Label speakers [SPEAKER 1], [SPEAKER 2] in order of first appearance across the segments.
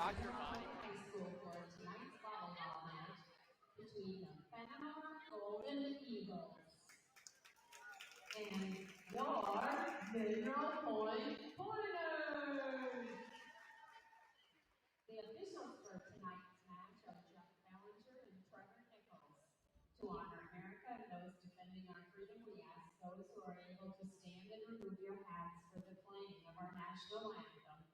[SPEAKER 1] Fennimore High School for tonight's volleyball match between the Fennimore Golden Eagles and your Mineral Point Pointers. The officials for tonight's match are Jeff Ballinger and Trevor Nichols. To honor America and those defending our freedom, we ask those who are able to stand and remove your hats for the playing of our national anthem.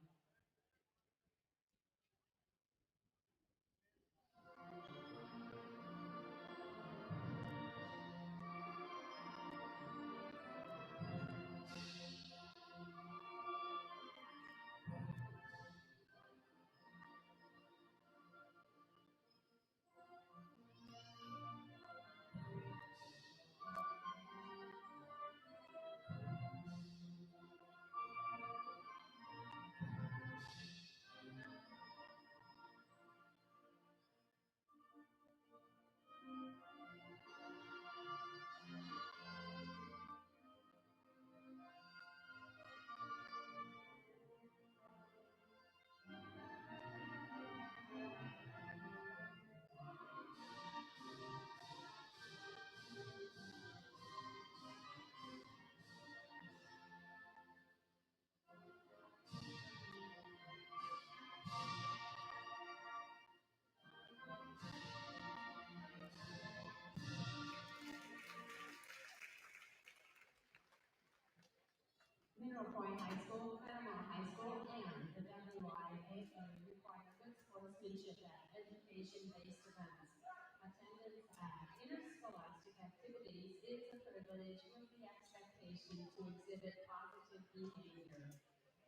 [SPEAKER 1] Mineral Point High School, Fennimore High School, and the WIAA require good sportsmanship at education-based events. Attendance at interscholastic activities is a privilege with the expectation to exhibit positive behavior.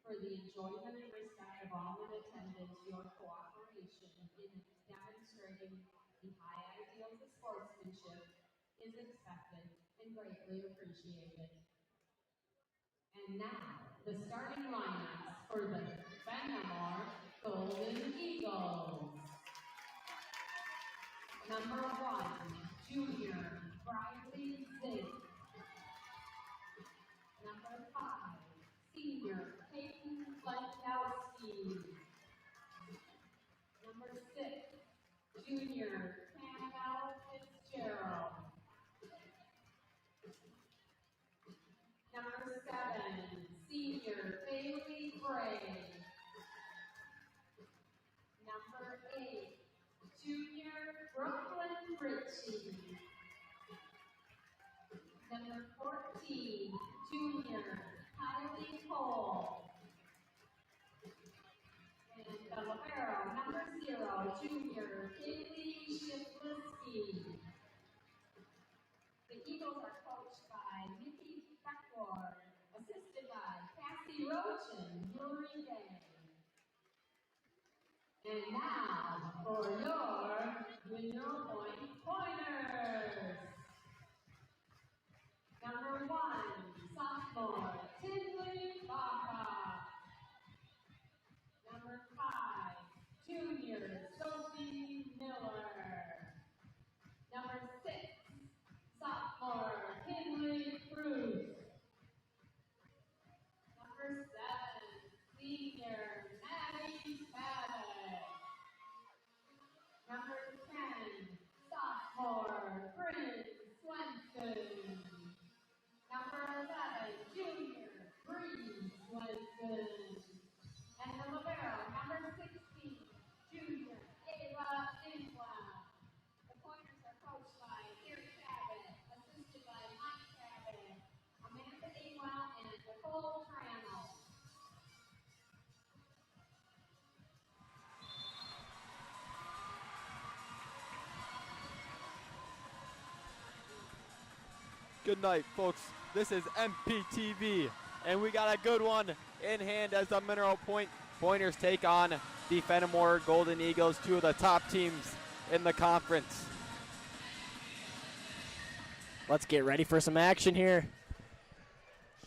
[SPEAKER 1] For the enjoyment and respect of all in attendance, your cooperation in demonstrating the high ideals of sportsmanship is expected and greatly appreciated. And now, the starting lineups for the Fennimore Golden Eagles. Number 1, junior Briley Zink. Number 5, senior Peyton Lenkowski. Number 6, junior Annabelle Fitzgerald. Number 7, senior Bailey Gray. Number 8, junior Brooklyn Ritchie. Number 14, junior Kylie Cole. And the libero, number 0, junior Kaylee Shiflesky. The Eagles are coached by Nikki Beckford, assisted by Cassie Roach and Yuri Day. And now for your Mineral Point Pointers. Number 1, sophomore Tinley Baca. Number 5, junior Sophie Miller. Number 6, sophomore Kinley Cruz. Number 7, senior Maddie Babbitt. Number 10, sophomore Bryn Swenson. Number 11, junior Bree Swenson. And the libero, number 16, junior Ava Inglaum. The Pointers are coached by Gary Cabot, assisted by Mike Cabot, Amanda Inglaum, and Nicole Trammell.
[SPEAKER 2] Good night, folks. This is MPTV, and we got a good one in hand as the Mineral Point Pointers take on the Fennimore Golden Eagles, two of the top teams in the conference.
[SPEAKER 3] Let's get ready for some action here.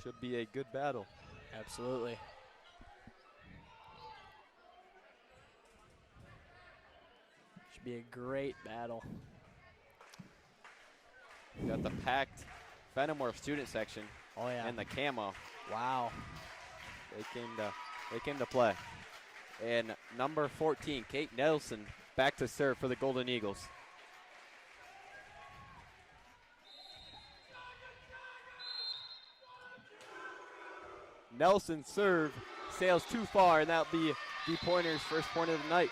[SPEAKER 2] Should be a good battle.
[SPEAKER 3] Absolutely. Should be a great battle.
[SPEAKER 2] We got the packed Fennimore student section.
[SPEAKER 3] Oh yeah.
[SPEAKER 2] And the camo.
[SPEAKER 3] Wow.
[SPEAKER 2] They came to play. And number 14, Kate Nelson, back to serve for the Golden Eagles. Nelson's serve sails too far, and that'll be the Pointers' first point of the night.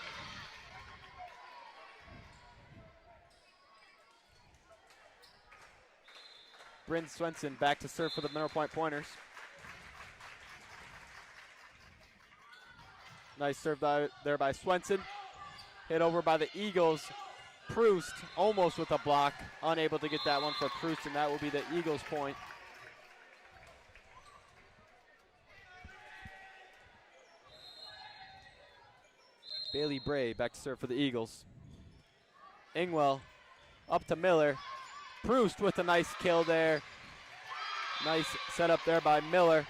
[SPEAKER 2] Bryn Swenson back to serve for the Mineral Point Pointers. Nice serve there by Swenson. Hit over by the Eagles. Proust almost with a block. Unable to get that one for Proust, and that will be the Eagles' point. Bailey Bray back to serve for the Eagles. Ingwell up to Miller. Proust with a nice kill there. Nice setup there by Miller.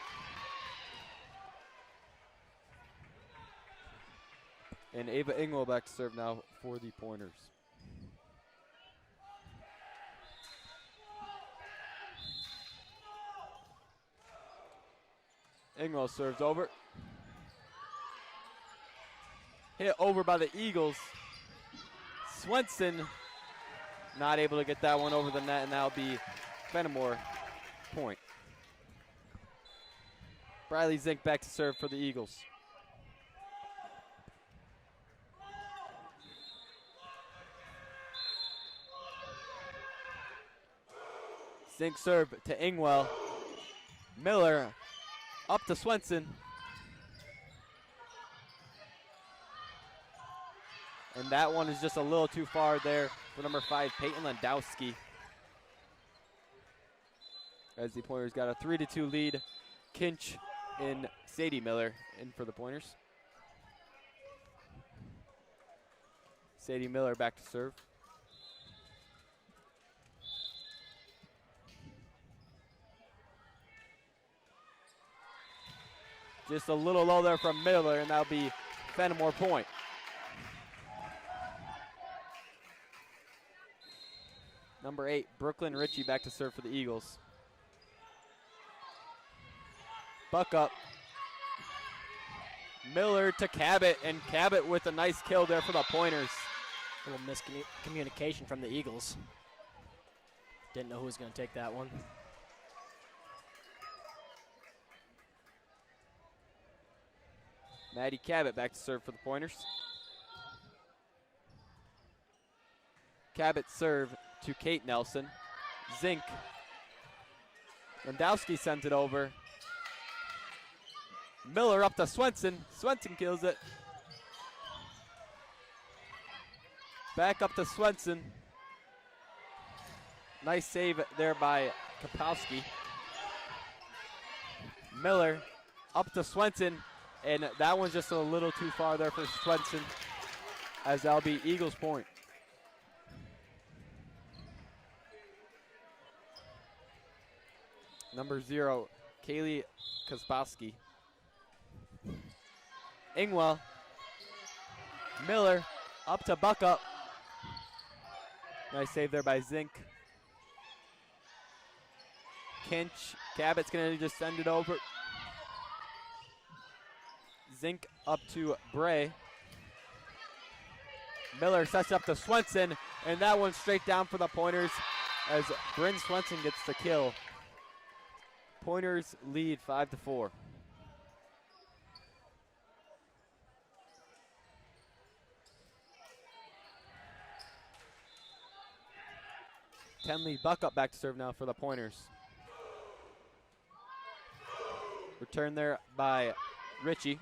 [SPEAKER 2] And Ava Ingwell back to serve now for the Pointers. Ingwell serves over. Hit over by the Eagles. Swenson not able to get that one over the net, and that'll be Fennimore point. Briley Zink back to serve for the Eagles. Zink serve to Ingwell. Miller up to Swenson. And that one is just a little too far there for number 5, Peyton Landowski. As the Pointers got a 3-2 lead. Kinch and Sadie Miller in for the Pointers. Sadie Miller back to serve. Just a little low there from Miller, and that'll be Fennimore point. Number 8, Brooklyn Ritchie back to serve for the Eagles. Buck up. Miller to Cabot, and Cabot with a nice kill there for the Pointers.
[SPEAKER 3] A little miscommunication from the Eagles. Didn't know who was going to take that one.
[SPEAKER 2] Maddie Cabot back to serve for the Pointers. Cabot serve to Kate Nelson. Zink. Landowski sends it over. Miller up to Swenson. Swenson kills it. Back up to Swenson. Nice save there by Kapowski. Miller up to Swenson. And that one's just a little too far there for Swenson, as that'll be Eagles point. Number 0, Kaylee Kaspowski. Ingwell. Miller up to Buck up. Nice save there by Zink. Kinch. Cabot's going to just send it over. Zink up to Bray. Miller sets up to Swenson, and that one straight down for the Pointers as Bryn Swenson gets the kill. Pointers lead 5-4. Tenley Buckup back to serve now for the Pointers. Return there by Ritchie.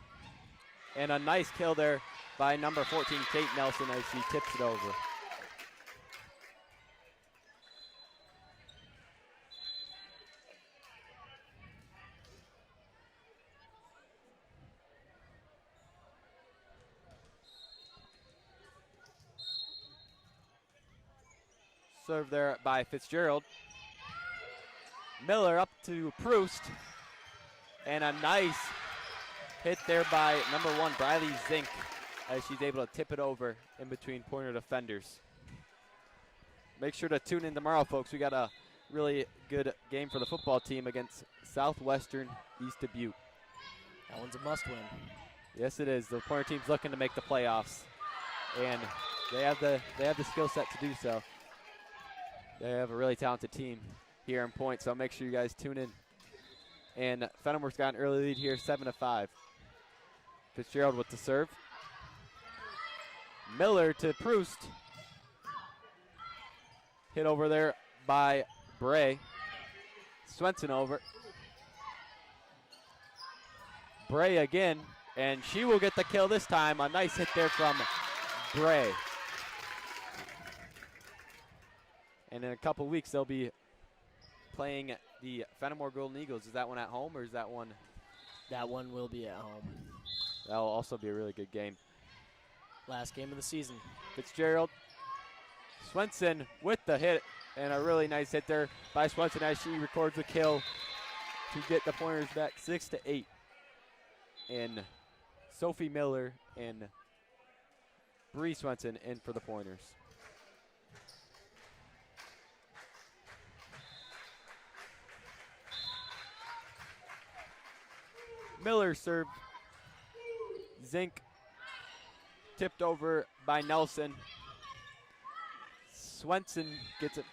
[SPEAKER 2] And a nice kill there by number 14, Kate Nelson, as she tips it over. Serve there by Fitzgerald. Miller up to Proust. And a nice hit there by number 1, Briley Zink, as she's able to tip it over in between Pointer defenders. Make sure to tune in tomorrow, folks. We got a really good game for the football team against Southwestern East Dubuque.
[SPEAKER 3] That one's a must win.
[SPEAKER 2] Yes, it is. The Pointer team's looking to make the playoffs, and they have the skill set to do so. They have a really talented team here in Point, so make sure you guys tune in. And Fennimore's got an early lead here, 7-5. Fitzgerald with the serve. Miller to Proust. Hit over there by Bray. Swenson over. Bray again, and she will get the kill this time. A nice hit there from Bray. And in a couple weeks, they'll be playing the Fennimore Golden Eagles. Is that one at home or is that one?
[SPEAKER 3] That one will be at home.
[SPEAKER 2] That'll also be a really good game.
[SPEAKER 3] Last game of the season.
[SPEAKER 2] Fitzgerald. Swenson with the hit, and a really nice hit there by Swenson as she records the kill to get the Pointers back 6-8. And Sophie Miller and Bree Swenson in for the Pointers. Miller served. Zink tipped over by Nelson. Swenson gets it.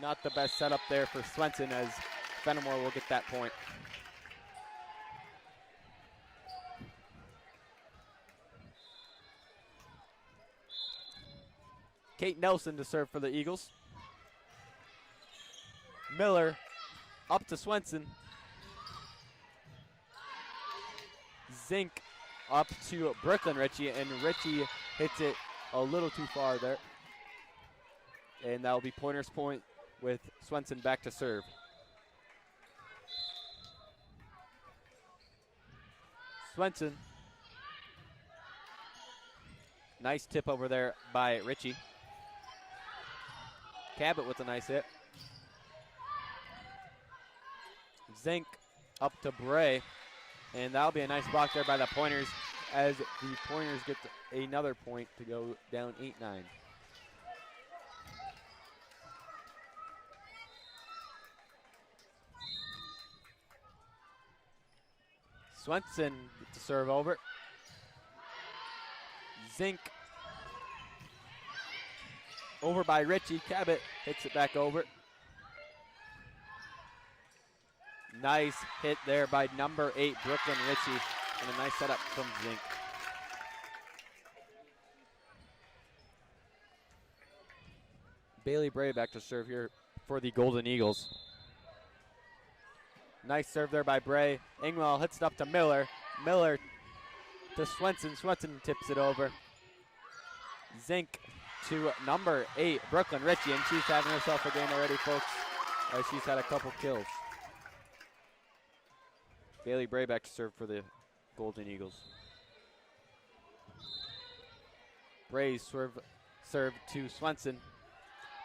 [SPEAKER 2] Not the best setup there for Swenson, as Fennimore will get that point. Kate Nelson to serve for the Eagles. Miller up to Swenson. Zink up to Brooklyn Ritchie, and Ritchie hits it a little too far there. And that'll be Pointers point with Swenson back to serve. Swenson. Nice tip over there by Ritchie. Cabot with a nice hit. Zink up to Bray. And that'll be a nice block there by the Pointers as the Pointers get another point to go down 8-9. Swenson to serve over. Zink over by Ritchie. Cabot hits it back over. Nice hit there by number 8, Brooklyn Ritchie, and a nice setup from Zink. Bailey Bray back to serve here for the Golden Eagles. Nice serve there by Bray. Ingwell hits it up to Miller. Miller to Swenson. Swenson tips it over. Zink to number 8, Brooklyn Ritchie, and she's having herself a game already, folks, as she's had a couple kills. Bailey Bray back to serve for the Golden Eagles. Bray's serve to Swenson.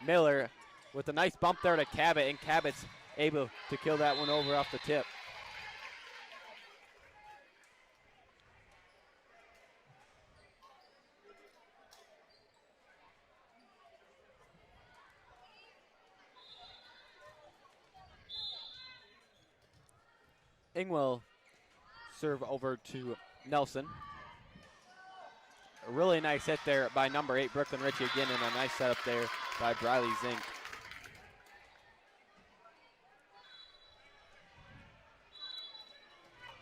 [SPEAKER 2] Miller with a nice bump there to Cabot, and Cabot's able to kill that one over off the tip. Ingwell serve over to Nelson. A really nice hit there by number 8, Brooklyn Ritchie again, and a nice setup there by Briley Zink.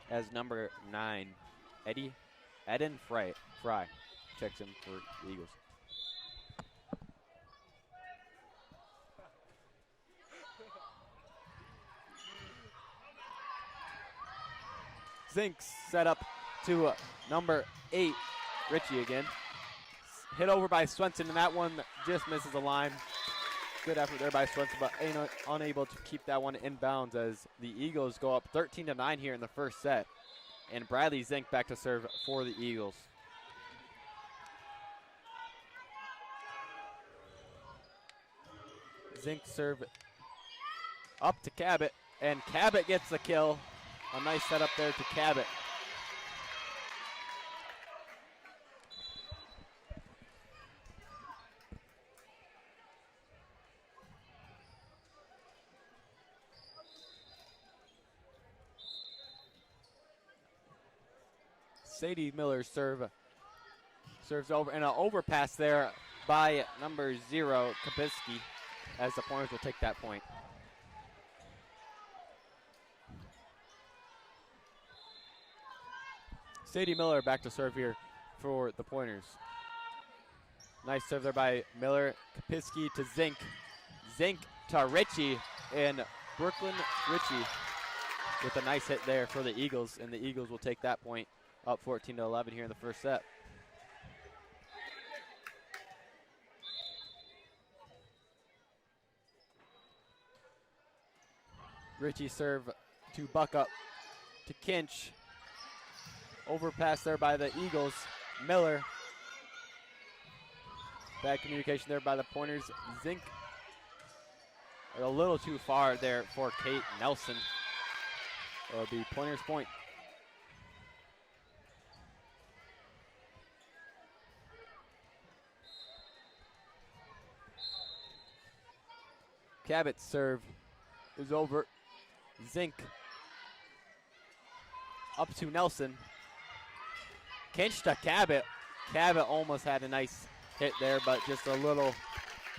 [SPEAKER 2] As number 9, Eden Fry checks in for the Eagles. Zink set up to number 8, Ritchie again. Hit over by Swenson, and that one just misses the line. Good effort there by Swenson, but unable to keep that one in bounds as the Eagles go up 13-9 here in the first set. And Bradley Zink back to serve for the Eagles. Zink serve up to Cabot, and Cabot gets the kill. A nice setup there to Cabot. Sadie Miller serves over, and an overpass there by number 0, Kapiski, as the Pointers will take that point. Sadie Miller back to serve here for the Pointers. Nice serve there by Miller. Kapiski to Zink. Zink to Ritchie, and Brooklyn Ritchie with a nice hit there for the Eagles, and the Eagles will take that point up 14-11 here in the first set. Ritchie serve to Buckup to Kinch. Overpass there by the Eagles. Miller. Bad communication there by the Pointers. Zink a little too far there for Kate Nelson. It'll be Pointers point. Cabot's serve is over. Zink up to Nelson. Kinch to Cabot. Cabot almost had a nice hit there, but just a little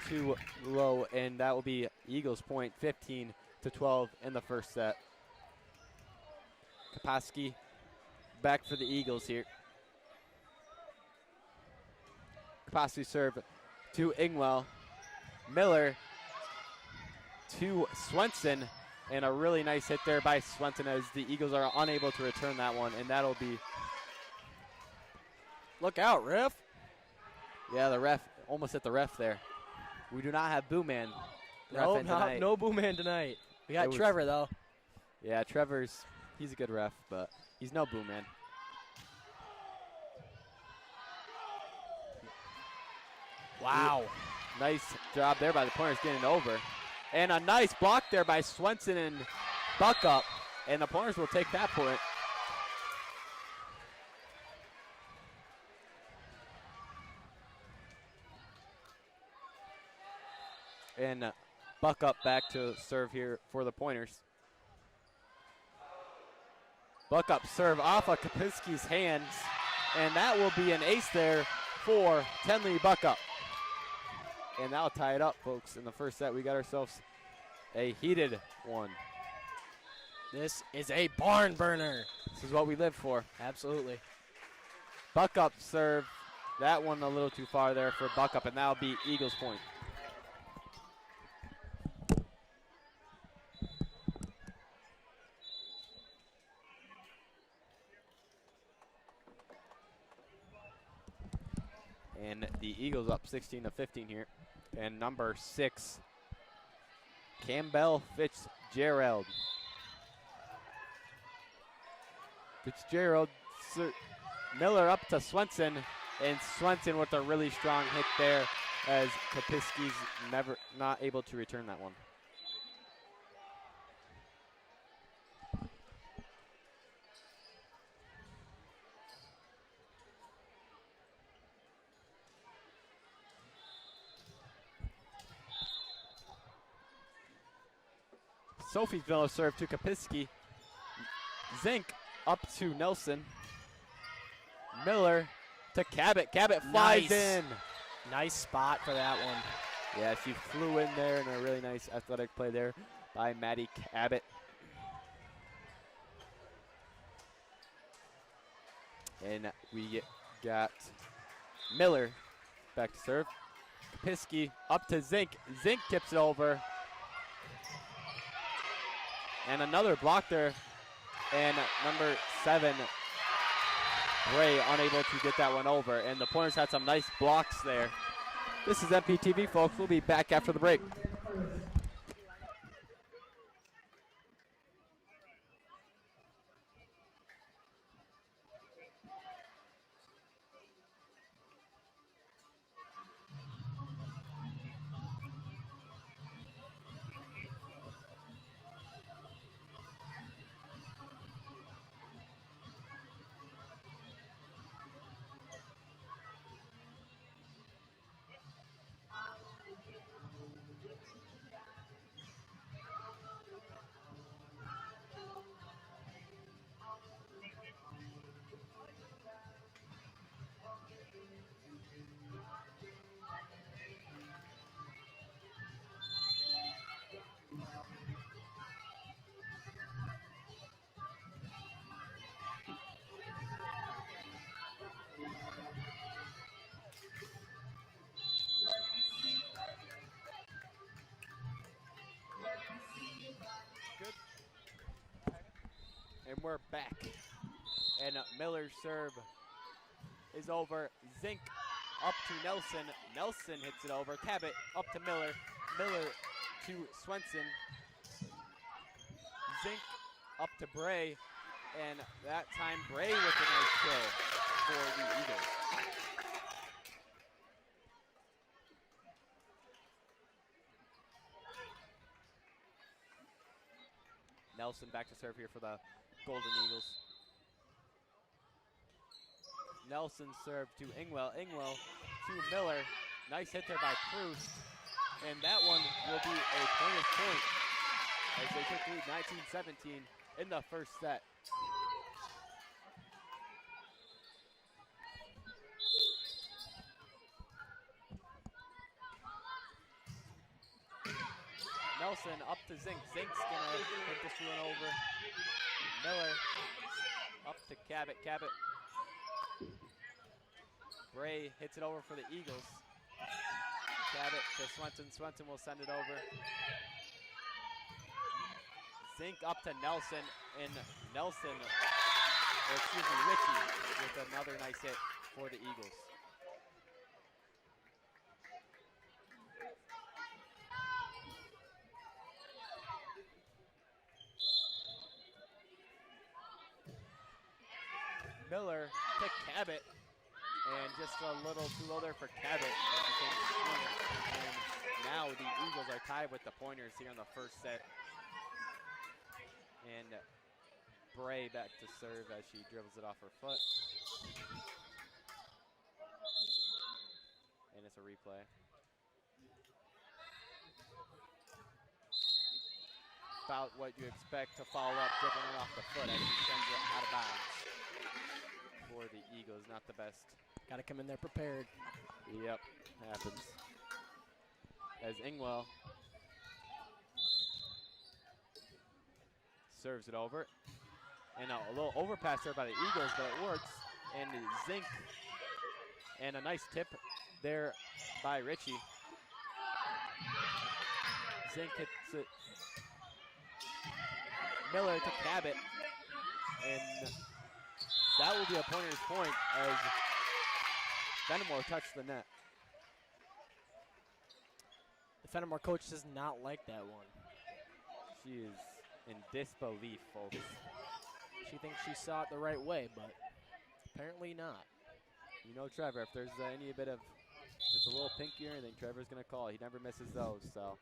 [SPEAKER 2] too low, and that will be Eagles point, 15-12 in the first set. Kapaski back for the Eagles here. Kapaski serve to Ingwell. Miller to Swenson, and a really nice hit there by Swenson as the Eagles are unable to return that one, and that'll be... Look out, ref. Yeah, the ref almost hit the ref there. We do not have Boo Man.
[SPEAKER 3] No Boo Man tonight. We got Trevor, though.
[SPEAKER 2] Yeah, he's a good ref, but he's no Boo Man.
[SPEAKER 3] Wow.
[SPEAKER 2] Nice job there by the Pointers getting over. And a nice block there by Swenson and Buckup, and the Pointers will take that point. And Buckup back to serve here for the Pointers. Buckup serve off of Kapiski's hands, and that will be an ace there for Tenley Buckup. And that'll tie it up, folks. In the first set, we got ourselves a heated one.
[SPEAKER 3] This is a barn burner.
[SPEAKER 2] This is what we live for.
[SPEAKER 3] Absolutely.
[SPEAKER 2] Buckup serve. That one a little too far there for Buckup, and that'll be Eagles point. And the Eagles up 16-15 here. And number 6, Campbell Fitzgerald. Miller up to Swenson, and Swenson with a really strong hit there as Kapiski's not able to return that one. Sophie's Miller serve to Kapiski. Zink up to Nelson. Miller to Cabot. Cabot flies in.
[SPEAKER 3] Nice spot for that one.
[SPEAKER 2] Yeah, she flew in there, and a really nice athletic play there by Maddie Cabot. And we got Miller back to serve. Kapiski up to Zink. Zink tips it over. And another block there. And number 7, Bray, unable to get that one over. And the Pointers had some nice blocks there. This is MPTV, folks. We'll be back after the break. we're back. And Miller's serve is over. Zink up to Nelson. Nelson hits it over. Cabot up to Miller. Miller to Swenson. Zink up to Bray. And that time Bray with a nice kill for the Eagles. Nelson back to serve here for the Golden Eagles. Nelson serve to Ingwell. Ingwell to Miller. Nice hit there by Proust. And that one will be a pointer's point as they took lead 19-17 in the first set. Nelson up to Zink. Zink's gonna hit this one over. Miller up to Cabot. Cabot. Bray hits it over for the Eagles. Cabot to Swenson. Swenson will send it over. Zink up to Nelson, and Nelson, or excuse me, Richie with another nice hit for the Eagles. Miller to Cabot, and just a little too low there for Cabot. And now the Eagles are tied with the Pointers here in the first set. And Bray back to serve as she dribbles it off her foot. And it's a replay. About what you expect to follow up, dribbling it off the foot as she sends it out of bounds. For the Eagles, not the best.
[SPEAKER 3] Got to come in there prepared.
[SPEAKER 2] Yep, happens. As Ingwell serves it over. And a little overpass there by the Eagles, but it works. And Zink, and a nice tip there by Richie. Zink hits it. Miller to Cabot. And that will be a pointer's point as Fennimore touched the net.
[SPEAKER 3] The Fennimore coach does not like that one.
[SPEAKER 2] She is in disbelief, folks.
[SPEAKER 3] She thinks she saw it the right way, but apparently not.
[SPEAKER 2] You know Trevor, if there's any bit of, if it's a little pinky or anything, Trevor's going to call. He never misses those, so.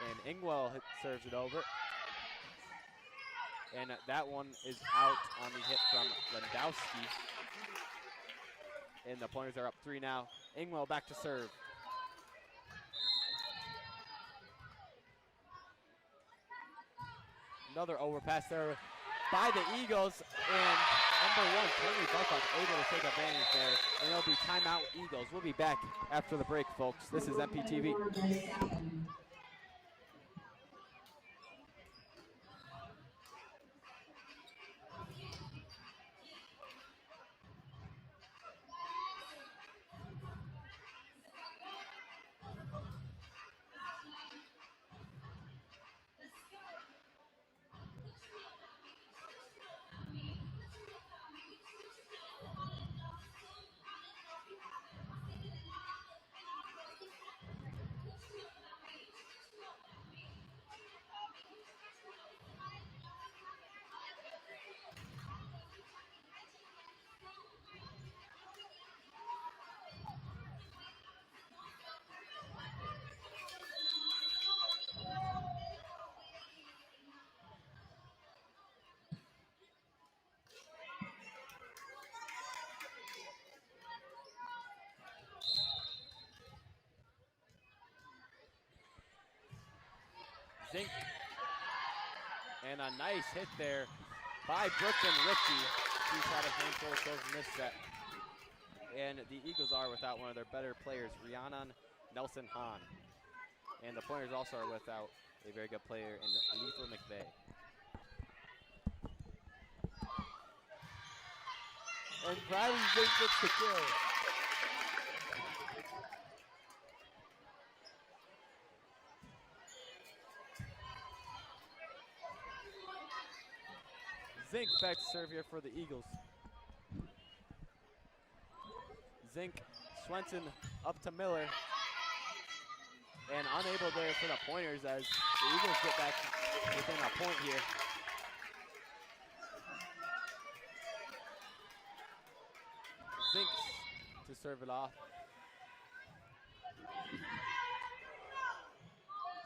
[SPEAKER 2] And Ingwell serves it over. And that one is out on the hit from Landowski. And the Pointers are up 3 now. Ingwell back to serve. Another overpass there by the Eagles. And number 1, Tony Buckles able to take advantage there. And it'll be timeout Eagles. We'll be back after the break, folks. This is MPTV. Zink. And a nice hit there by Brooklyn Ritchie. She's had a handful of kills in this set. And the Eagles are without one of their better players, Rhiannon Nelson Hahn. And the Pointers also are without a very good player in Lethal McVeigh. And Bradley Zink gets the kill. Zink back to serve here for the Eagles. Zink, Swenson up to Miller. And unable there for the Pointers as the Eagles get back within a point here. Zink to serve it off.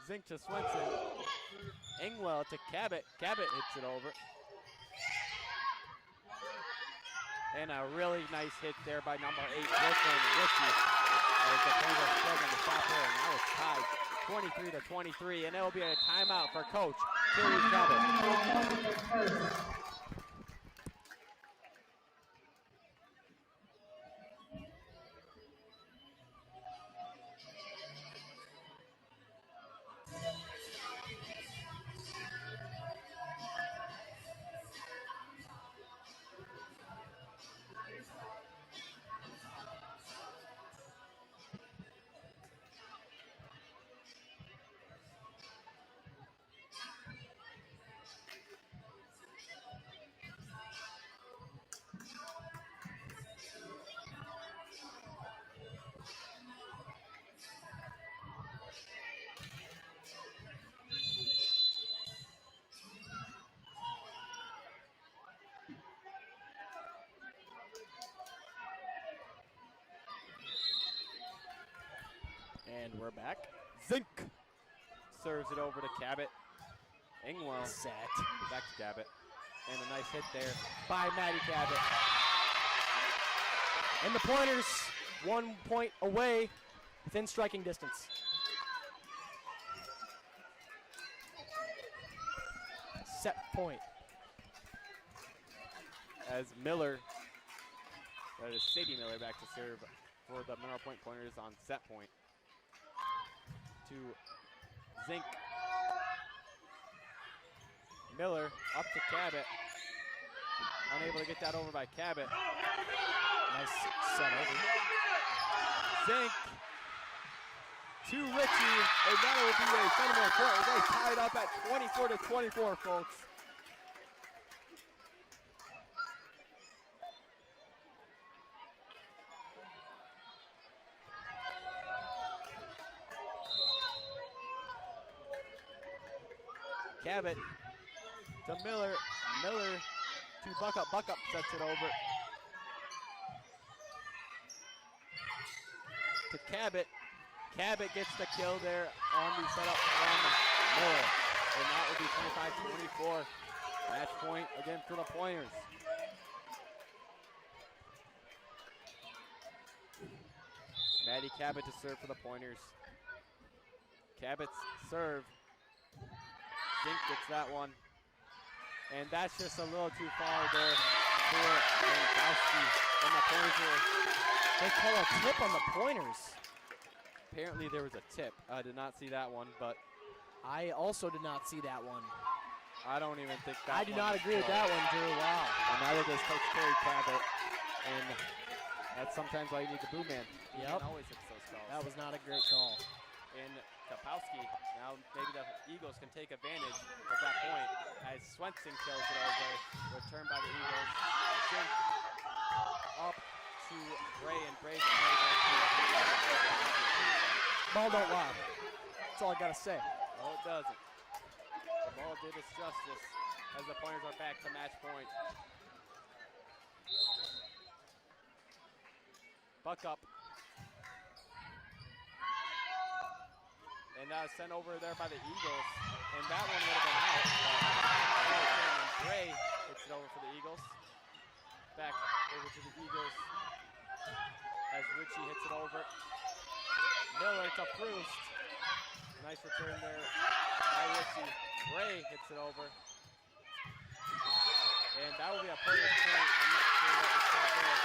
[SPEAKER 2] Zink to Swenson. Engwell to Cabot. Cabot hits it over. And a really nice hit there by number 8, Brooklyn Ritchie. As the Pointers are struggling to stop her. Now it's tied 23-23, and it will be a timeout for Coach Terry Cabot. And we're back. Zink serves it over to Cabot. Engwell
[SPEAKER 3] Set.
[SPEAKER 2] Back to Cabot. And a nice hit there
[SPEAKER 3] By Maddie Cabot. And the Pointers 1 point away within striking distance. Set point.
[SPEAKER 2] as Miller, that is Sadie Miller, back to serve for the Mineral Point Pointers on set point. To Zink. Miller up to Cabot. Unable to get that over by Cabot.
[SPEAKER 3] Nice set over.
[SPEAKER 2] Zink to Ritchie, and that will be a Fennimore point. They tied up at 24-24, folks. Cabot to Miller. Miller to Buckup. Buckup sets it over to Cabot. Cabot gets the kill there on the setup from Miller. And that will be 25-24. Match point again for the Pointers. Maddie Cabot to serve for the Pointers. Cabot's serve. Zink gets that one. And that's just a little too far there for Lankowski. And the Pointers
[SPEAKER 3] They call a tip on the Pointers.
[SPEAKER 2] apparently there was a tip. I did not see that one, but
[SPEAKER 3] I also did not see that one.
[SPEAKER 2] I don't even think that
[SPEAKER 3] I do not agree with that one, Drew. Wow.
[SPEAKER 2] And neither does Coach Terry Cabot. And that's sometimes why you need the boom man. He
[SPEAKER 3] Yep.
[SPEAKER 2] can always hit those calls.
[SPEAKER 3] That was not a great call.
[SPEAKER 2] And Kapowski, now maybe the Eagles can take advantage of that point as Swenson kills it over. Returned by the Eagles. Zink up to Bray, and Bray's
[SPEAKER 3] Ball don't lie. That's all I gotta say.
[SPEAKER 2] No, it doesn't. The ball did its justice as the Pointers are back to match point. Buck up. And sent over there by the Eagles. And that one would have been out. But Bray hits it over for the Eagles. Back over to the Eagles as Ritchie hits it over. Miller to Proust. Nice return there by Ritchie. Bray hits it over. And that will be a Pointers point. I'm not sure what was called there.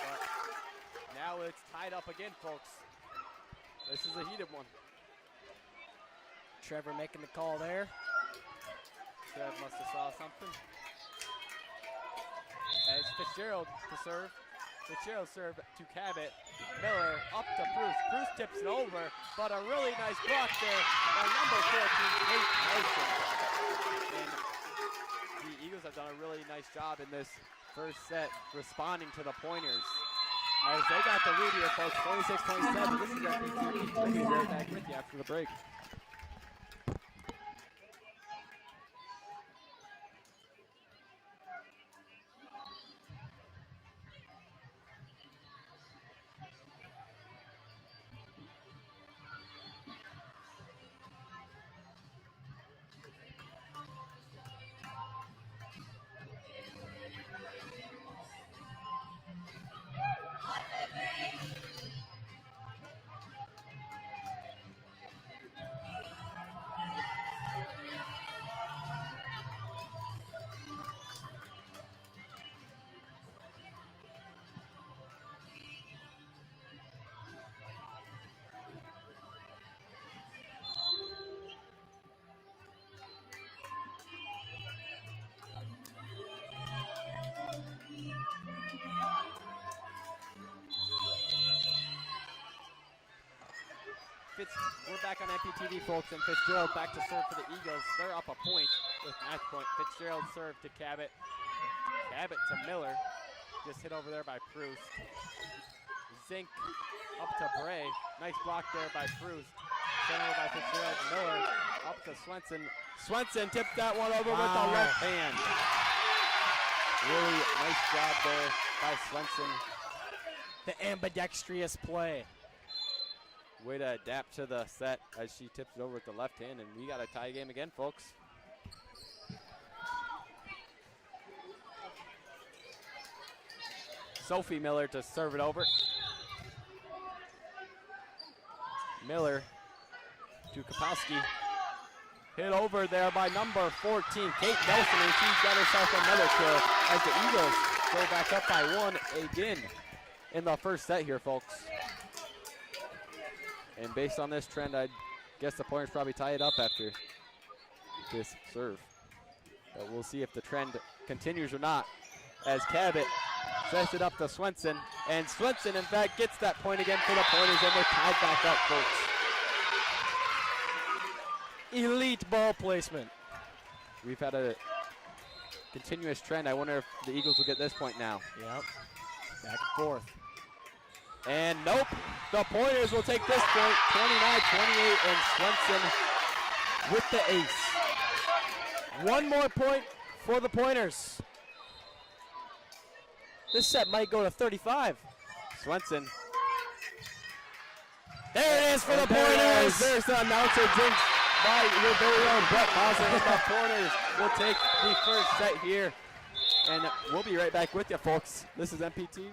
[SPEAKER 2] But now it's tied up again, folks. This is a heated one.
[SPEAKER 3] Trevor making the call there.
[SPEAKER 2] Trev must have saw something. As Fitzgerald to serve. Fitzgerald serve to Cabot. Miller up to Bruce. Bruce tips it over, but a really nice block there by number 14, Kate Nelson. And the Eagles have done a really nice job in this first set responding to the Pointers. As they got the lead here, folks, 26-27. This is MPTV. We'll be right back with you after the break. We're back on MPTV, folks, and Fitzgerald back to serve for the Eagles. They're up a point with match point. Fitzgerald serve to Cabot. Cabot to Miller. Just hit over there by Proust. Zink up to Bray. Nice block there by Proust. Sent over by Fitzgerald. Miller up to Swenson. Swenson tipped that one over with the left hand. Really nice job there by Swenson.
[SPEAKER 3] The ambidextrous play.
[SPEAKER 2] Way to adapt to the set as she tips it over with the left hand, and we got a tie game again, folks. Sophie Miller to serve it over. Miller to Kapowski. Hit over there by number 14, Kate Nelson, and she's got herself another kill as the Eagles go back up by one again in the first set here, folks. And based on this trend, I guess the Pointers probably tie it up after this serve. But we'll see if the trend continues or not as Cabot sets it up to Swenson. And Swenson, in fact, gets that point again for the Pointers, and they're tied back up, folks.
[SPEAKER 3] Elite ball placement.
[SPEAKER 2] We've had a continuous trend. I wonder if the Eagles will get this point now.
[SPEAKER 3] Yep. Back and forth.
[SPEAKER 2] And nope, the Pointers will take this point, 29-28, and Swenson with the ace.
[SPEAKER 3] One more point for the Pointers. This set might go to 35.
[SPEAKER 2] Swenson.
[SPEAKER 3] There it is for the Pointers.
[SPEAKER 2] There's the announcer jinx by your very own Brett Boston. The Pointers will take the first set here. And we'll be right back with you, folks. This is MPTV.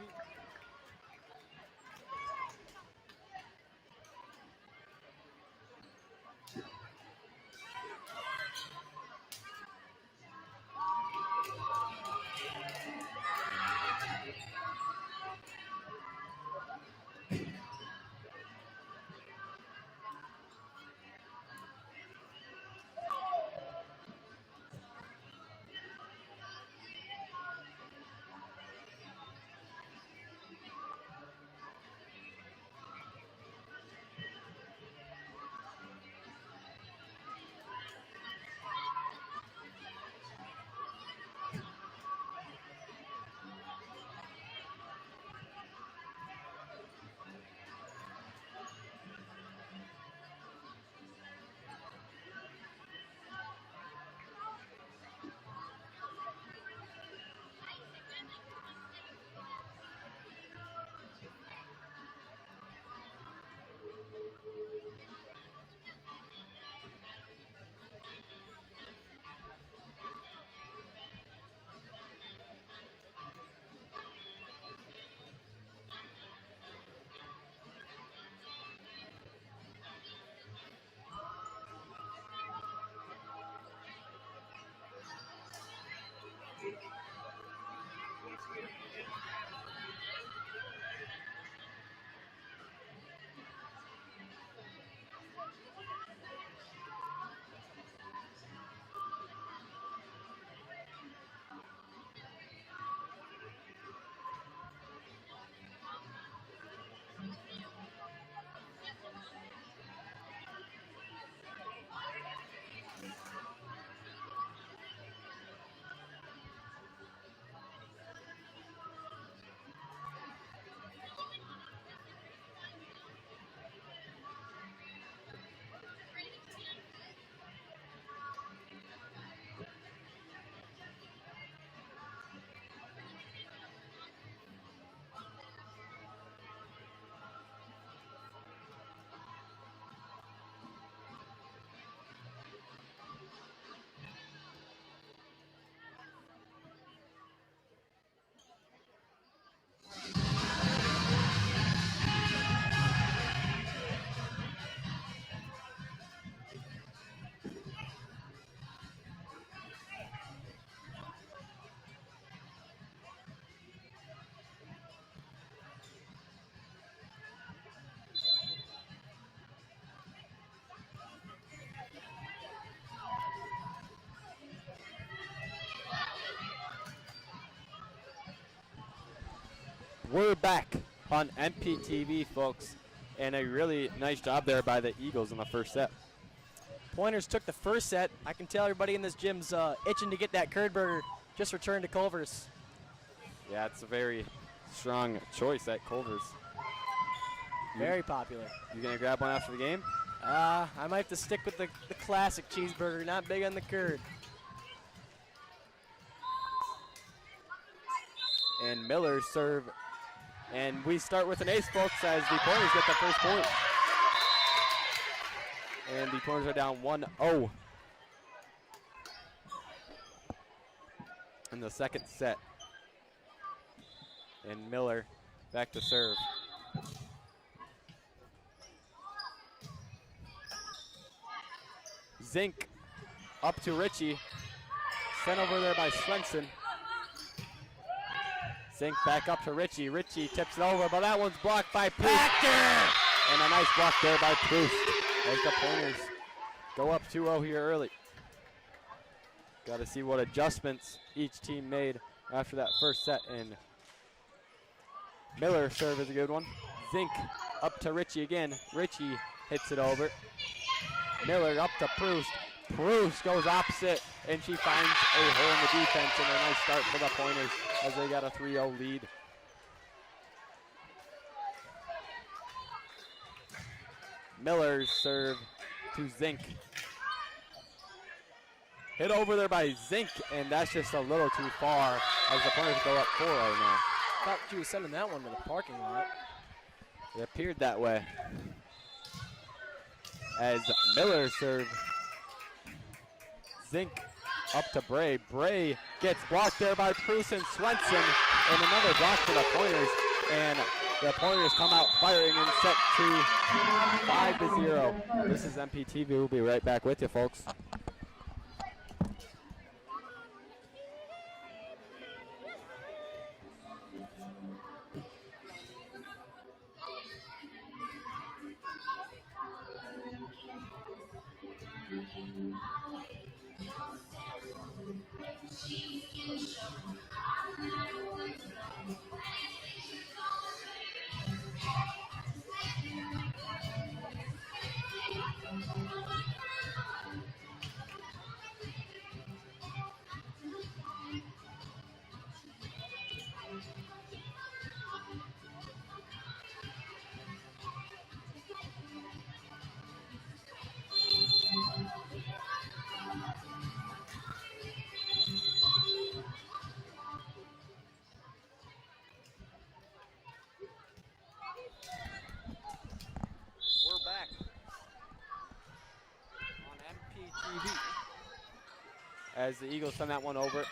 [SPEAKER 2] We're back on MPTV, folks, and a really nice job there by the Eagles in the first set.
[SPEAKER 3] Pointers took the first set. I can tell everybody in this gym's itching to get that curd burger. Just returned to Culver's.
[SPEAKER 2] Yeah, it's a very strong choice at Culver's.
[SPEAKER 3] Very popular.
[SPEAKER 2] You gonna grab one after the game?
[SPEAKER 3] I might have to stick with the classic cheeseburger, not big on the curd.
[SPEAKER 2] And Miller serve. And we start with an ace, folks, as the Pointers get the first point. And the Pointers are down 1-0 in the second set. And Miller back to serve. Zink up to Richie. Sent over there by Swenson. Zink back up to Richie. Richie tips it over, but that one's blocked by Proust. And a nice block there by Proust as the Pointers go up 2-0 here early. Got to see what adjustments each team made after that first set. And Miller serve is a good one. Zink up to Richie again. Richie hits it over. Miller up to Proust. Proust goes opposite, and she finds a hole in the defense, and a nice start for the Pointers as they got a 3-0 lead. Miller's serve to Zink. Hit over there by Zink, and that's just a little too far as the Pointers go up 4 right now.
[SPEAKER 3] Thought you was sending that one to the parking lot.
[SPEAKER 2] It appeared that way. As Miller serve. Zink up to Bray. Bray gets blocked there by Proust and Swenson. And another block for the Pointers. And the Pointers come out firing in set 2, 5-0. This is MPTV. We'll be right back with you, folks. As the Eagles send that one over.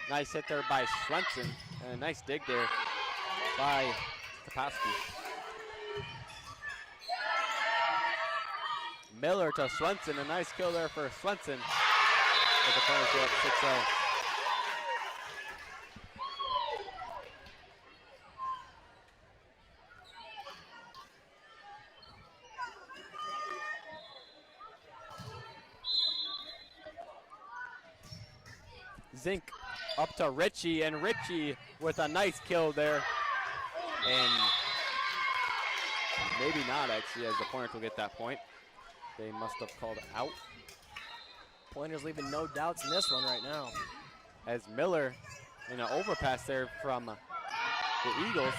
[SPEAKER 2] Nice hit there by Swenson, and a nice dig there by Kapowski. Miller to Swenson, a nice kill there for Swenson. As the Pointers go up 6-0. Zink up to Richie, and Richie with a nice kill there. And maybe not, actually, as the Pointers will get that point. They must have called it out.
[SPEAKER 3] Pointers leaving no doubts in this one right now.
[SPEAKER 2] As Miller in an overpass there from the Eagles.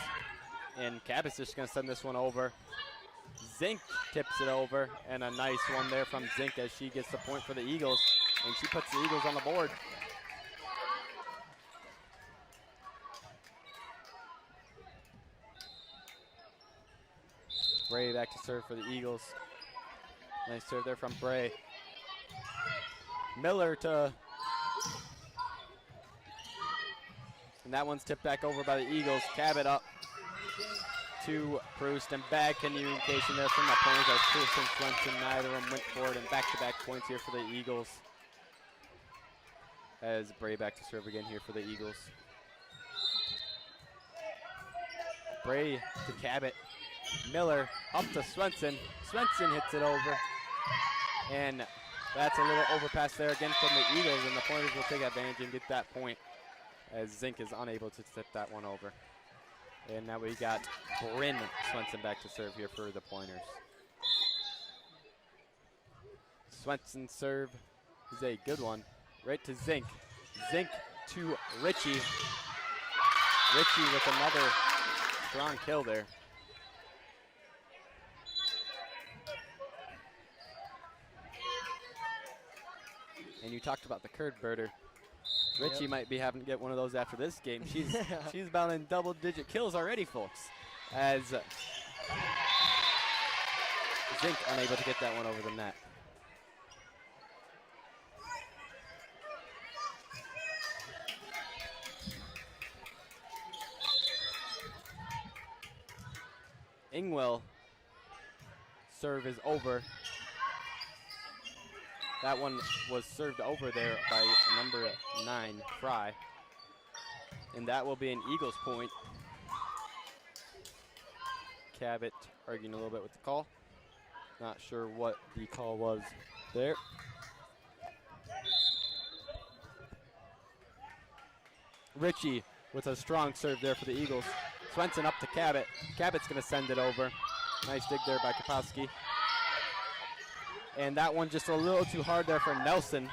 [SPEAKER 2] And Cabot's just going to send this one over. Zink tips it over, and a nice one there from Zink as she gets the point for the Eagles. And she puts the Eagles on the board. Bray back to serve for the Eagles. Nice serve there from Bray. Miller to, and that one's tipped back over by the Eagles. Cabot up to Proust, and bad communication there from the Pointers as Proust and Swenson, neither of them went forward, and back-to-back points here for the Eagles. As Bray back to serve again here for the Eagles. Bray to Cabot. Miller up to Swenson. Swenson hits it over. And that's a little overpass there again from the Eagles, and the Pointers will take advantage and get that point. as Zink is unable to tip that one over. And now we got Bryn Swenson back to serve here for the Pointers. Swenson's serve is a good one. Right to Zink. Zink to Richie. Richie with another strong kill there. And you talked about the curd birder. Richie might be having to get one of those after this game. She's about in double-digit kills already, folks. As Zink unable to get that one over the net. Ingwell serve is over. That one was served over there by number 9, Fry. And that will be an Eagles point. Cabot arguing a little bit with the call. Not sure what the call was there. Richie with a strong serve there for the Eagles. Swenson up to Cabot. Cabot's going to send it over. Nice dig there by Kapowski. And that one just a little too hard there for Nelson,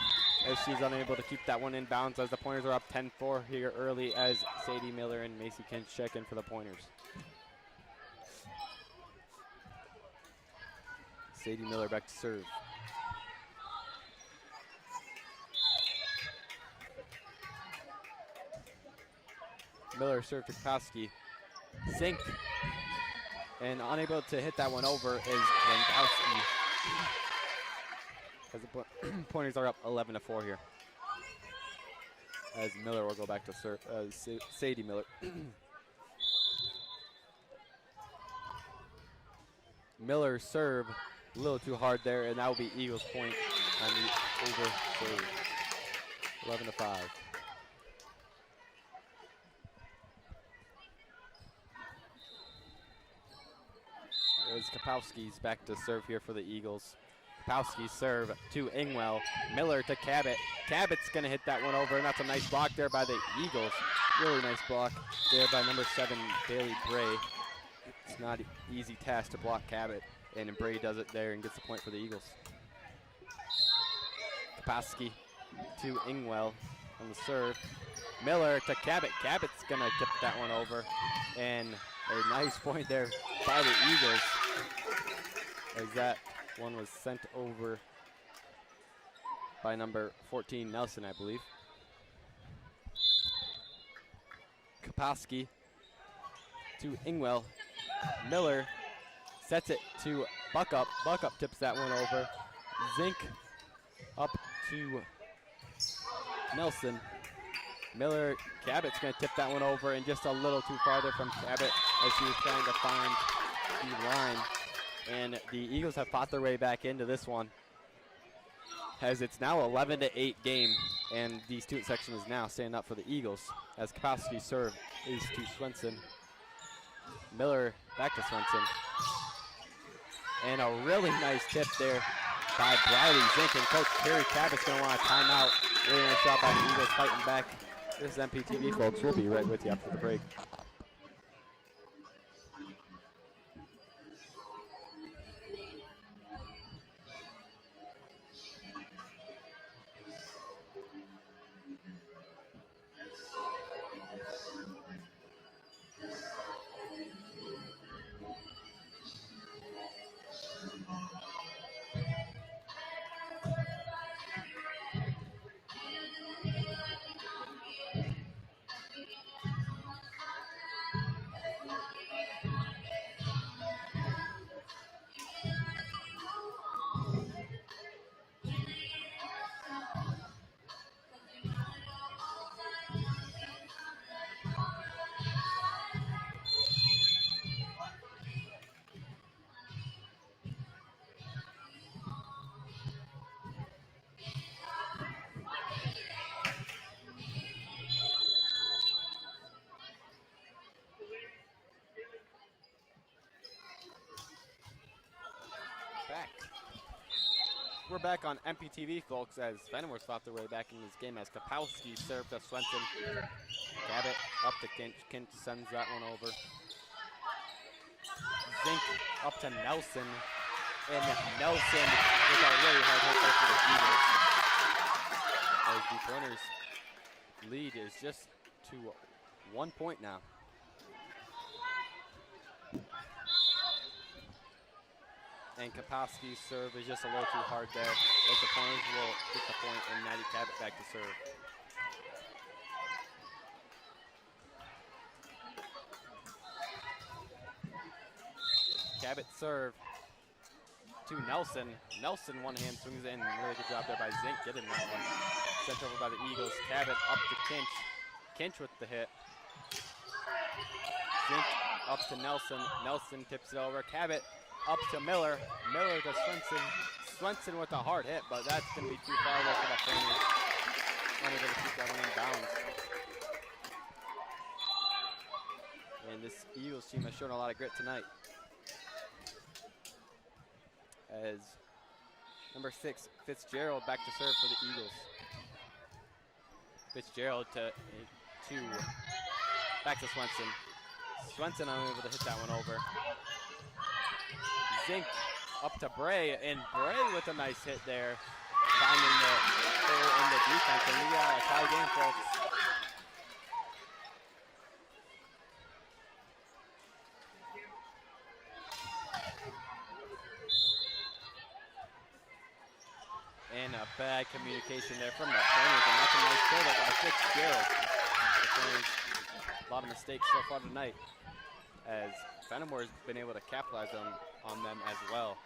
[SPEAKER 2] as she's unable to keep that one in bounds, as the Pointers are up 10-4 here early, as Sadie Miller and Macy Kinch check in for the Pointers. Sadie Miller back to serve. Miller serve to Kapowski. Zink. And unable to hit that one over is Landowski. As the Pointers are up 11-4 here. As Miller will go back to serve, Sadie Miller. Miller serve a little too hard there, and that will be Eagles point on the over serve. 11-5. As Kapowski's back to serve here for the Eagles. Kapowski serve to Ingwell. Miller to Cabot. Cabot's going to hit that one over, and that's a nice block there by the Eagles. Really nice block there by number 7, Bailey Bray. It's not an easy task to block Cabot, and Bray does it there and gets the point for the Eagles. Kapowski to Ingwell on the serve. Miller to Cabot. Cabot's going to tip that one over, and a nice point there by the Eagles, as that one was sent over by number 14, Nelson, I believe. Kapowski to Ingwell. Miller sets it to Buckup. Buckup tips that one over. Zink up to Nelson. Miller, Cabot's going to tip that one over, and just a little too farther from Cabot as she was trying to find the line. And the Eagles have fought their way back into this one, as it's now 11-8 game, and the student section is now standing up for the Eagles, as Kapowski's serve is to Swenson. Miller back to Swenson. And a really nice tip there by Briley Zink, and Coach Terry Cabot's going to want a timeout. Really nice job by the Eagles fighting back. This is MPTV, folks. We'll be right with you after the break. we're back on MPTV, folks, as Fennimore fought their way back in this game as Kapowski served to Swenson. Cabot up to Kinch. Kinch sends that one over. Zink up to Nelson. And Nelson with a really hard hit there for the Eagles. As the Pointers lead is just to 1 point now. And Kapowski's serve is just a little too hard there, as the Pointers will get the point and Maddie Cabot back to serve. Cabot serve to Nelson. Nelson one hand swings in. Really good job there by Zink getting that one. Sent over by the Eagles. Cabot up to Kinch. Kinch with the hit. Zink up to Nelson. Nelson tips it over. Cabot up to Miller. Miller to Swenson. Swenson with a hard hit, but that's going to be too far away for that Pointers. Unable to keep that one in bounds. And this Eagles team has shown a lot of grit tonight. As number 6, Fitzgerald, back to serve for the Eagles. Fitzgerald back to Swenson. Swenson unable to hit that one over. Zink up to Bray, and Bray with a nice hit there, finding the hole in the defense, and we got a tie game, folks. And a bad communication there from the Pointers, and that's a nice kill there by Fitzgerald. The Pointers, a lot of mistakes so far tonight, as Fennimore has been able to capitalize on them as well.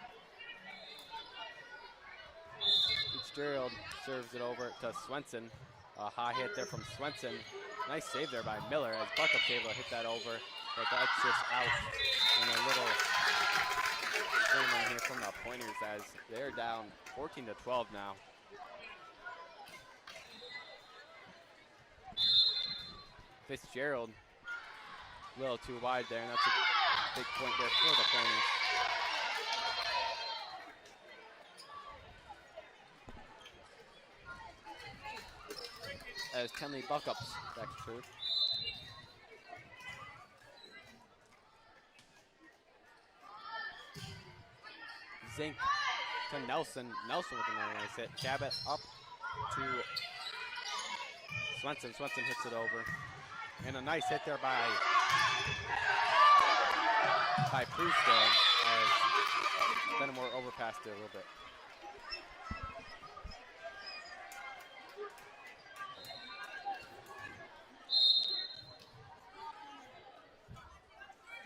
[SPEAKER 2] Fitzgerald serves it over to Swenson. A high hit there from Swenson. Nice save there by Miller, as Buckup's able to hit that over, but that's just out. And a little in here from the Pointers, as they're down 14-12 now. Fitzgerald a little too wide there, and that's a big point there for the Pointers. As Kenley Buckup's back to serve. Zink to Nelson. Nelson with another nice hit. Cabot up to Swenson. Swenson hits it over. And a nice hit there by Proust there, as Fennimore overpassed it a little bit.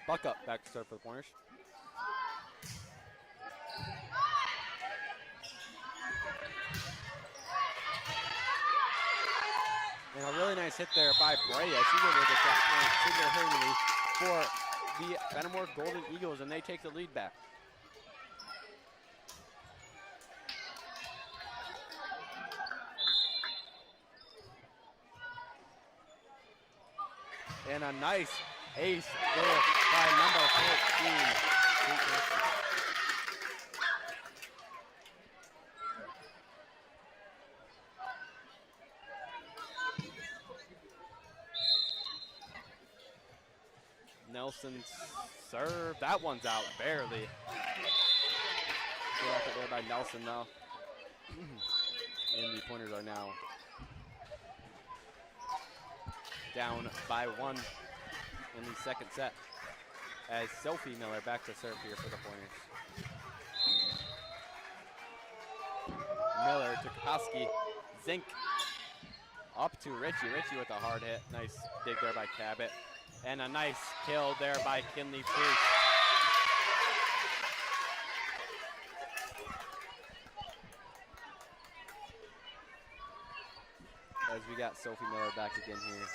[SPEAKER 2] Buckup back to serve for the Pointers. And a really nice hit there by Brea. She's able to get that point single-handedly for the Fennimore Golden Eagles, and they take the lead back. And a nice ace there by number 14. Nelson's serve. That one's out, barely. Good effort there by Nelson now. And the Pointers are now down by 1 in the second set, as Sophie Miller back to serve here for the Pointers. Miller to Kapowski. Zink up to Ritchie. Ritchie with a hard hit. Nice dig there by Cabot. And a nice kill there by Kinley Proust. As we got Sophie Miller back again here.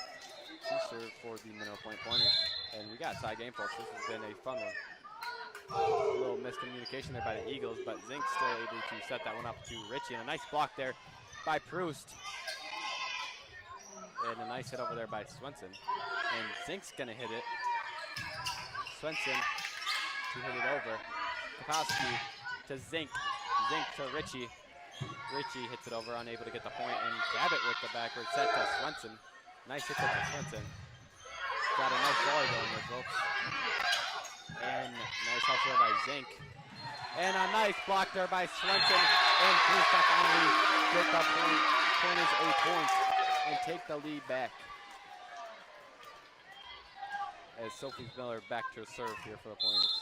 [SPEAKER 2] She served for the Mineral Point Pointers. And we got a tie game, folks. This has been a fun one. A little miscommunication there by the Eagles, but Zink's still able to set that one up to Ritchie. And a nice block there by Proust. And a nice hit over there by Swenson. And Zink's gonna hit it. Swenson to hit it over. Kapowski to Zink. Zink to Ritchie. Ritchie hits it over, unable to get the point, and Cabot with the backward set to Swenson. Nice hit to Swenson. Got a nice volley going there, folks. And nice hustle by Zink. And a nice block there by Swenson. And Bruce finally get the point. Pointers a point and take the lead back. As Sophie Miller back to serve here for the Pointers.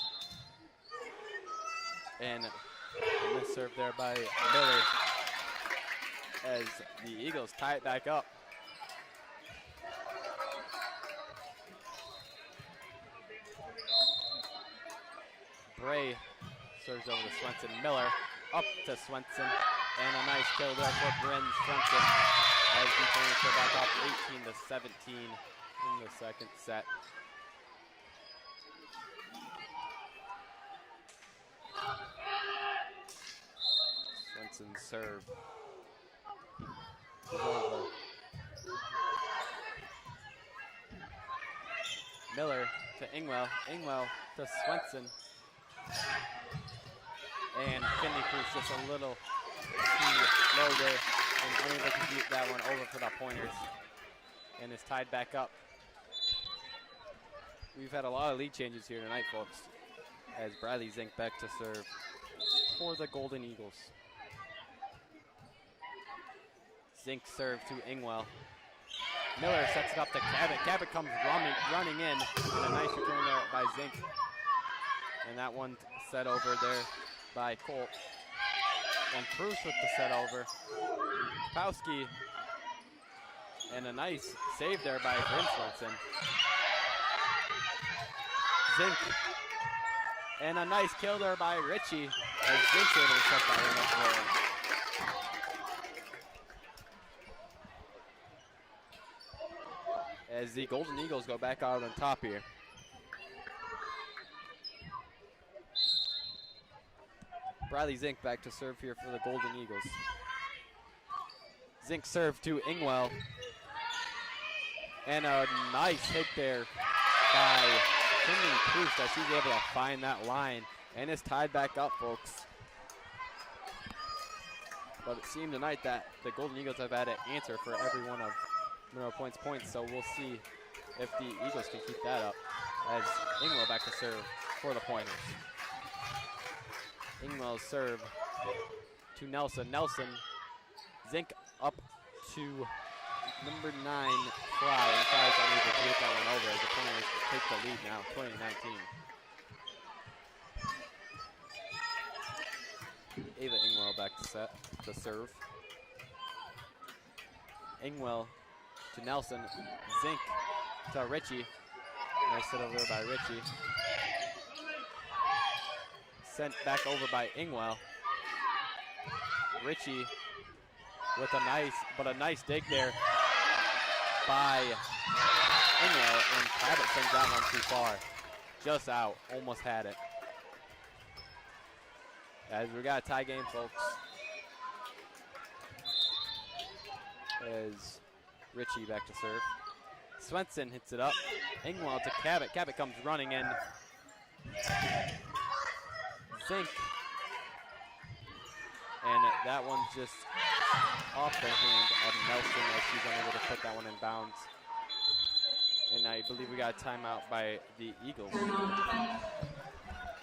[SPEAKER 2] And a miss serve there by Miller as the Eagles tie it back up. Bray serves over to Swenson. Miller up to Swenson. And a nice kill there for Bryn Swenson as the Pointers go back up 18-17 in the second set. Swenson's serve is over. Miller to Ingwell. Ingwell to Swenson. And Finley Cruz just a little too low there and unable to get that one over for the Pointers. And is tied back up. We've had a lot of lead changes here tonight, folks, as Bradley Zink back to serve for the Golden Eagles. Zink serve to Ingwell. Miller sets it up to Cabot. Cabot comes running in, and a nice return there by Zink. And that one set over there by Colt. And Bruce with the set over. Pawski. And a nice save there by Bryn Swenson. Zink. And a nice kill there by Ritchie as Zink's able to set that one up there. As the Golden Eagles go back out on top here. Bradley Zink back to serve here for the Golden Eagles. Zink serve to Ingwell. And a nice hit there by Finley Cruz as she's able to find that line. And it's tied back up, folks. But it seemed tonight that the Golden Eagles have had an answer for every one of Mineral Point's points, so we'll see if the Eagles can keep that up as Ingwell back to serve for the Pointers. Ingwell's serve to Nelson. Nelson, Zink up to number 9, Fry, and Fry's unable to get that one over as the Pointers take the lead now, 20-19. Ava Ingwell back to serve. Ingwell to Nelson. Zink to Ritchie. Nice set over there by Ritchie. Sent back over by Ingwell. Ritchie with a nice dig there by Ingwell, and Cabot sends that one too far. Just out, almost had it. As we got a tie game, folks. As Ritchie back to serve. Swenson hits it up. Ingwell to Cabot. Cabot comes running in. Zink. And that one's just off the hand of Nelson as she's unable to put that one in bounds. And I believe we got a timeout by the Eagles.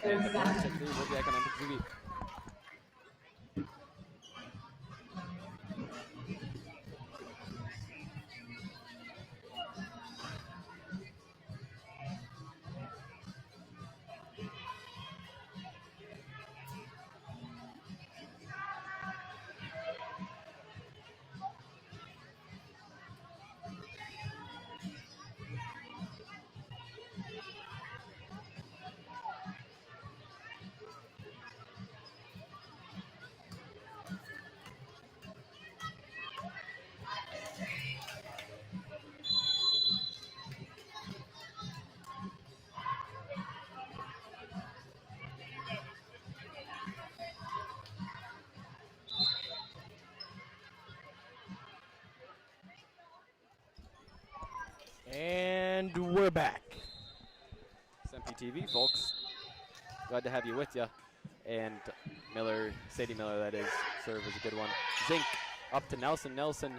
[SPEAKER 2] And the Browns take the lead. We'll be back on MPTV.
[SPEAKER 3] And we're back.
[SPEAKER 2] It's MPTV, folks. Glad to have you with you. And Miller, Sadie Miller, that is. Serve is a good one. Zink up to Nelson. Nelson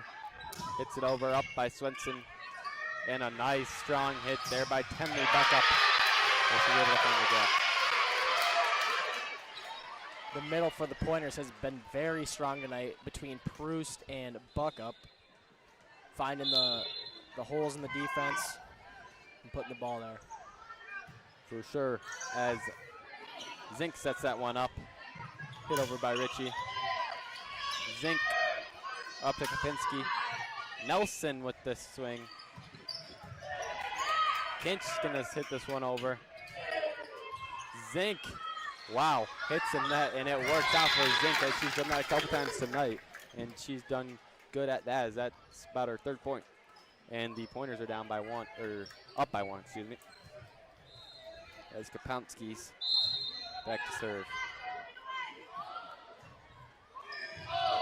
[SPEAKER 2] hits it over, up by Swenson. And a nice strong hit there by Tenley Buckup. Able to find the gap.
[SPEAKER 3] The middle for the Pointers has been very strong tonight between Proust and Buckup, finding the holes in the defense and putting the ball there.
[SPEAKER 2] For sure, as Zink sets that one up. Hit over by Ritchie. Zink up to Kapinski. Nelson with the swing. Kinch's gonna hit this one over. Zink, wow, hits the net, and it worked out for Zink, as she's done that a couple times tonight, and she's done good at that, as that's about her third point. And the Pointers are down by one, or up by one, excuse me. As Kapinski's back to serve.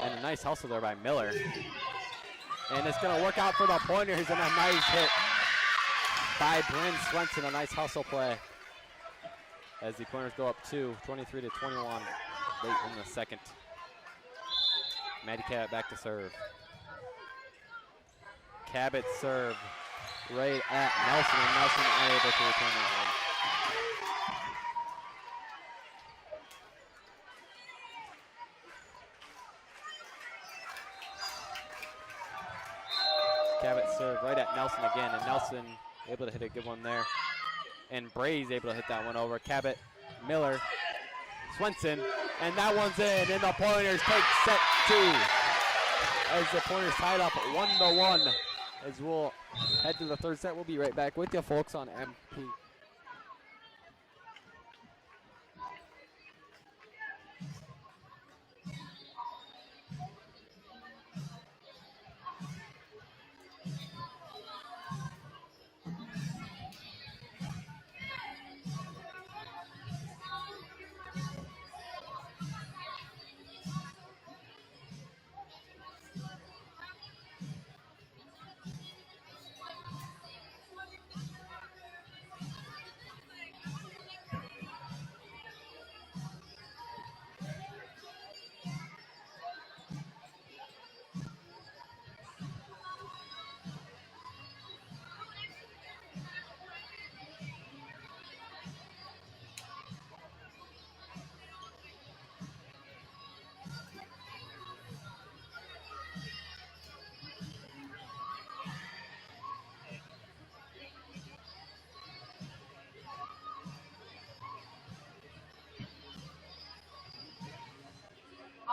[SPEAKER 2] And a nice hustle there by Miller. And it's gonna work out for the Pointers, and a nice hit by Bryn Swenson, a nice hustle play. As the Pointers go up 23 to 21, late in the second. Maddie Cabot back to serve. Cabot serve right at Nelson, and Nelson unable to return that one. Cabot serve right at Nelson again, and Nelson able to hit a good one there. And Bray's able to hit that one over. Cabot, Miller, Swenson, and that one's in, and the Pointers take set 2. As the Pointers tied up 1-1. As we'll head to the third set, we'll be right back with you folks on MP.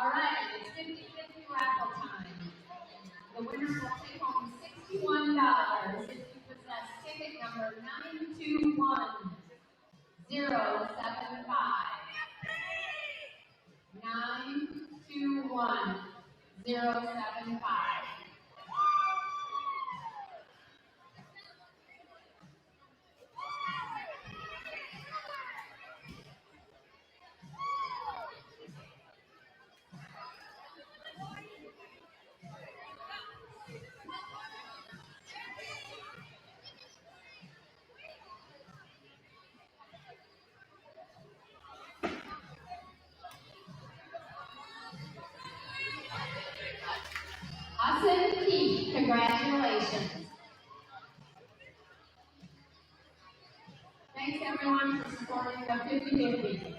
[SPEAKER 1] All right, it's 50-50 raffle time. The winner will take home $61 if you possess ticket number 921075. 921075. Hudson Keith, congratulations. Thanks everyone for supporting the 50-50.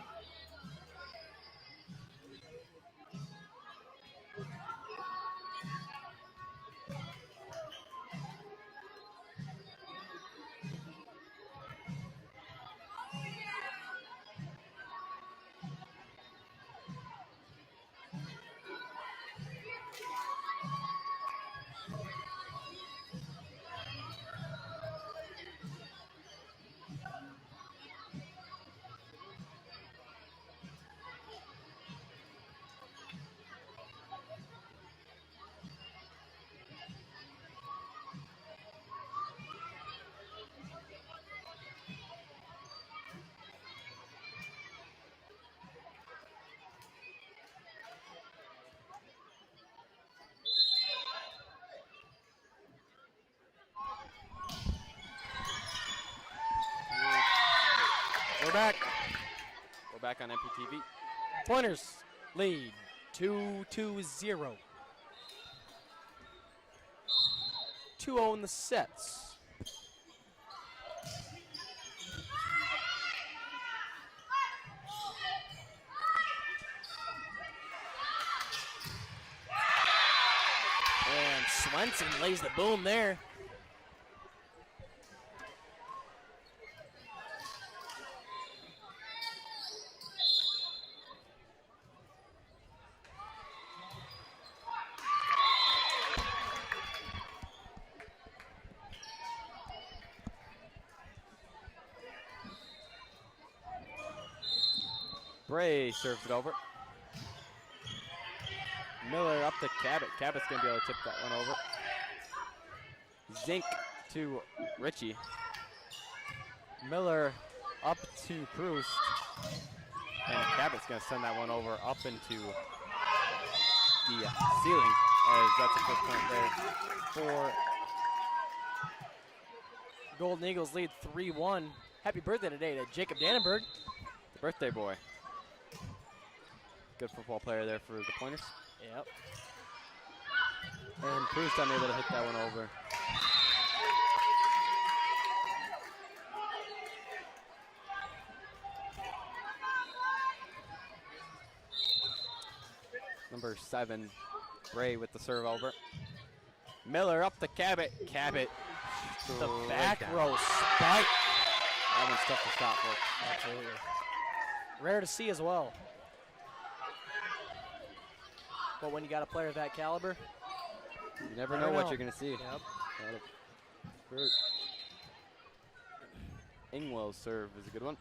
[SPEAKER 2] We're back. We're back on MPTV.
[SPEAKER 3] Pointers lead 2-0. 2-0 in the sets. And Swenson lays the boom there.
[SPEAKER 2] Bray serves it over. Miller up to Cabot. Cabot's going to be able to tip that one over. Zink to Richie. Miller up to Proust. And Cabot's going to send that one over up into the ceiling, as that's a good point there for
[SPEAKER 3] Golden Eagles lead 3-1. Happy birthday today to Jacob Dannenberg.
[SPEAKER 2] the birthday boy. Good football player there for the Pointers.
[SPEAKER 3] Yep.
[SPEAKER 2] And Proust unable to hit that one over. Number 7, Bray with the serve over. Miller up to Cabot. Cabot.
[SPEAKER 3] The back
[SPEAKER 2] down.
[SPEAKER 3] row spike.
[SPEAKER 2] That one's tough to stop, folks.
[SPEAKER 3] Absolutely. Rare to see as well. But when you got a player of that caliber,
[SPEAKER 2] You never know what you're going to see.
[SPEAKER 3] Yep.
[SPEAKER 2] Hurt. Ingwell's serve is a good one.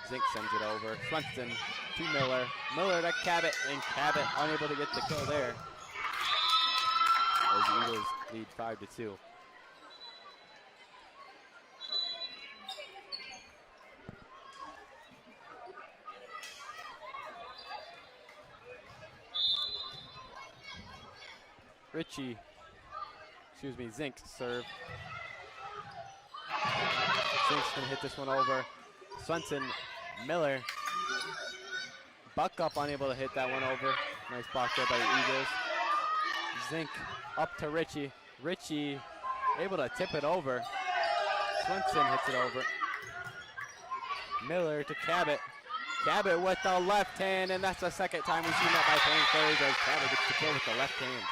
[SPEAKER 2] Zink sends it over. Swenson to Miller. Miller to Cabot, and Cabot unable to get the kill there. As the Eagles lead 5-2. Zink serve. Zink's gonna hit this one over. Swenson, Miller. Buck up, unable to hit that one over. Nice block there by the Eagles. Zink up to Richie. Richie able to tip it over. Swenson hits it over. Miller to Cabot. Cabot with the left hand, and that's the second time we've seen that by Plain Fairies as Cabot gets the kill with the left hand.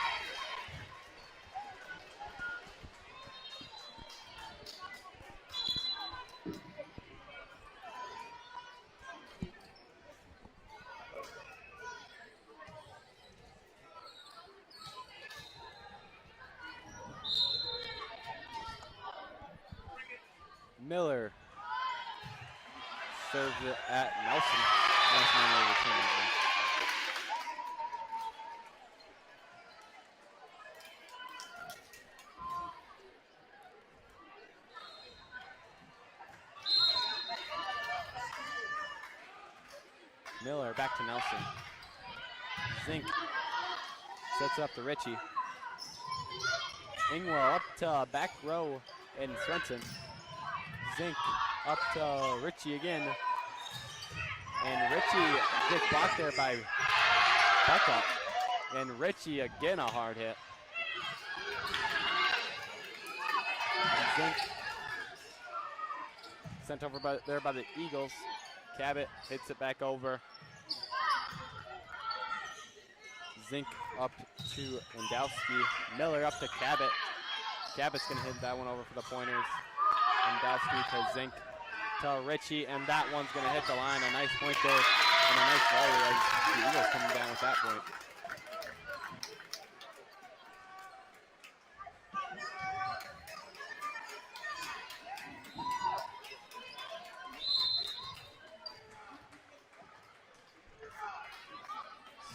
[SPEAKER 2] Miller serves it at Nelson. Nelson unable to return that one. Miller back to Nelson. Zink sets up to Richie. Ingwell up to back row and Swenson. Zink up to Richie again. And Richie gets blocked there by Buckup. And Richie again a hard hit. Zink sent over there by the Eagles. Cabot hits it back over. Zink up to Endowski. Miller up to Cabot. Cabot's gonna hit that one over for the Pointers. Endowski to Zink to Richie, and that one's gonna hit the line. A nice point there, and a nice volley as the Eagles coming down with that point.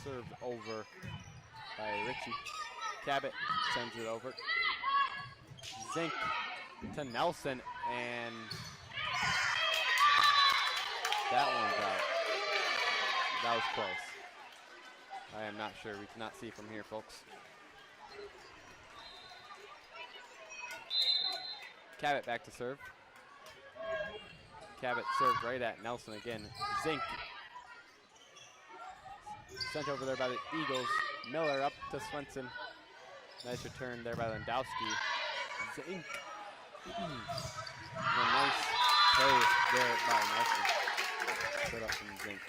[SPEAKER 2] Served over by Richie. Cabot sends it over. Zink to Nelson, and that one's out. That was close. I am not sure. We cannot see from here, folks. Cabot back to serve. Cabot served right at Nelson again. Zink. Sent over there by the Eagles. Miller up to Swenson. Nice return there by Landowski. Zink. A nice play there by Nelson. Put up from Zink.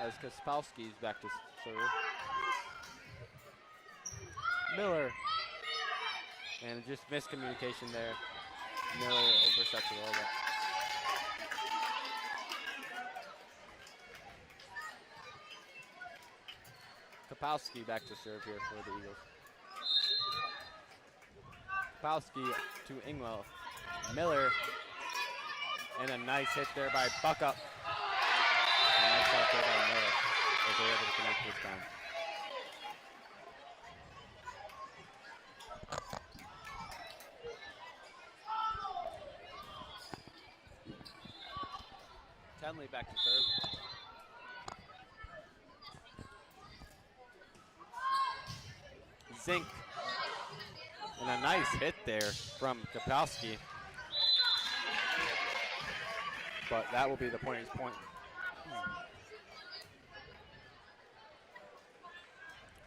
[SPEAKER 2] As Kaspowski's back to serve. Miller. And just miscommunication there. Miller oversteps a little bit. Kapowski back to serve here for the Eagles. Kapowski to Ingwell. Miller. And a nice hit there by Buckup. A nice shot there by Miller as they're able to connect this time. Tenley back to serve. Zink. And a nice hit there from Kapowski. But that will be the Pointers' point.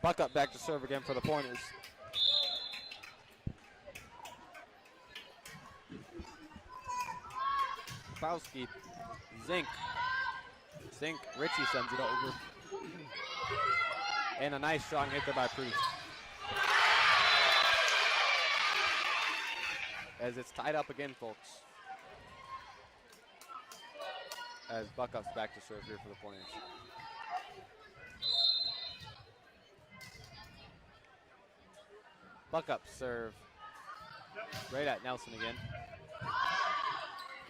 [SPEAKER 2] Buckup back to serve again for the Pointers. Kapowski. Zink. Richie sends it over. And a nice strong hit there by Priest. As it's tied up again, folks. As Buckup's back to serve here for the Pointers. Buckup serve. Right at Nelson again.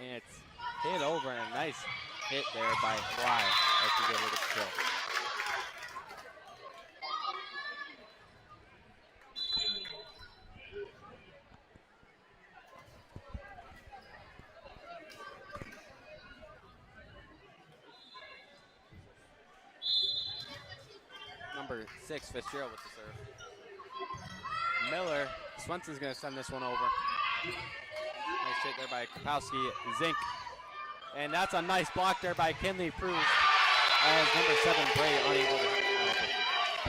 [SPEAKER 2] And it's hit over and a nice hit there by Fly as he's able to kill. Number 6, Fitzgerald with the serve. Miller, Swenson's going to send this one over. Nice hit there by Kapowski. Zink. And that's a nice block there by Kinley Pruse. As number 7, Bray, unable to.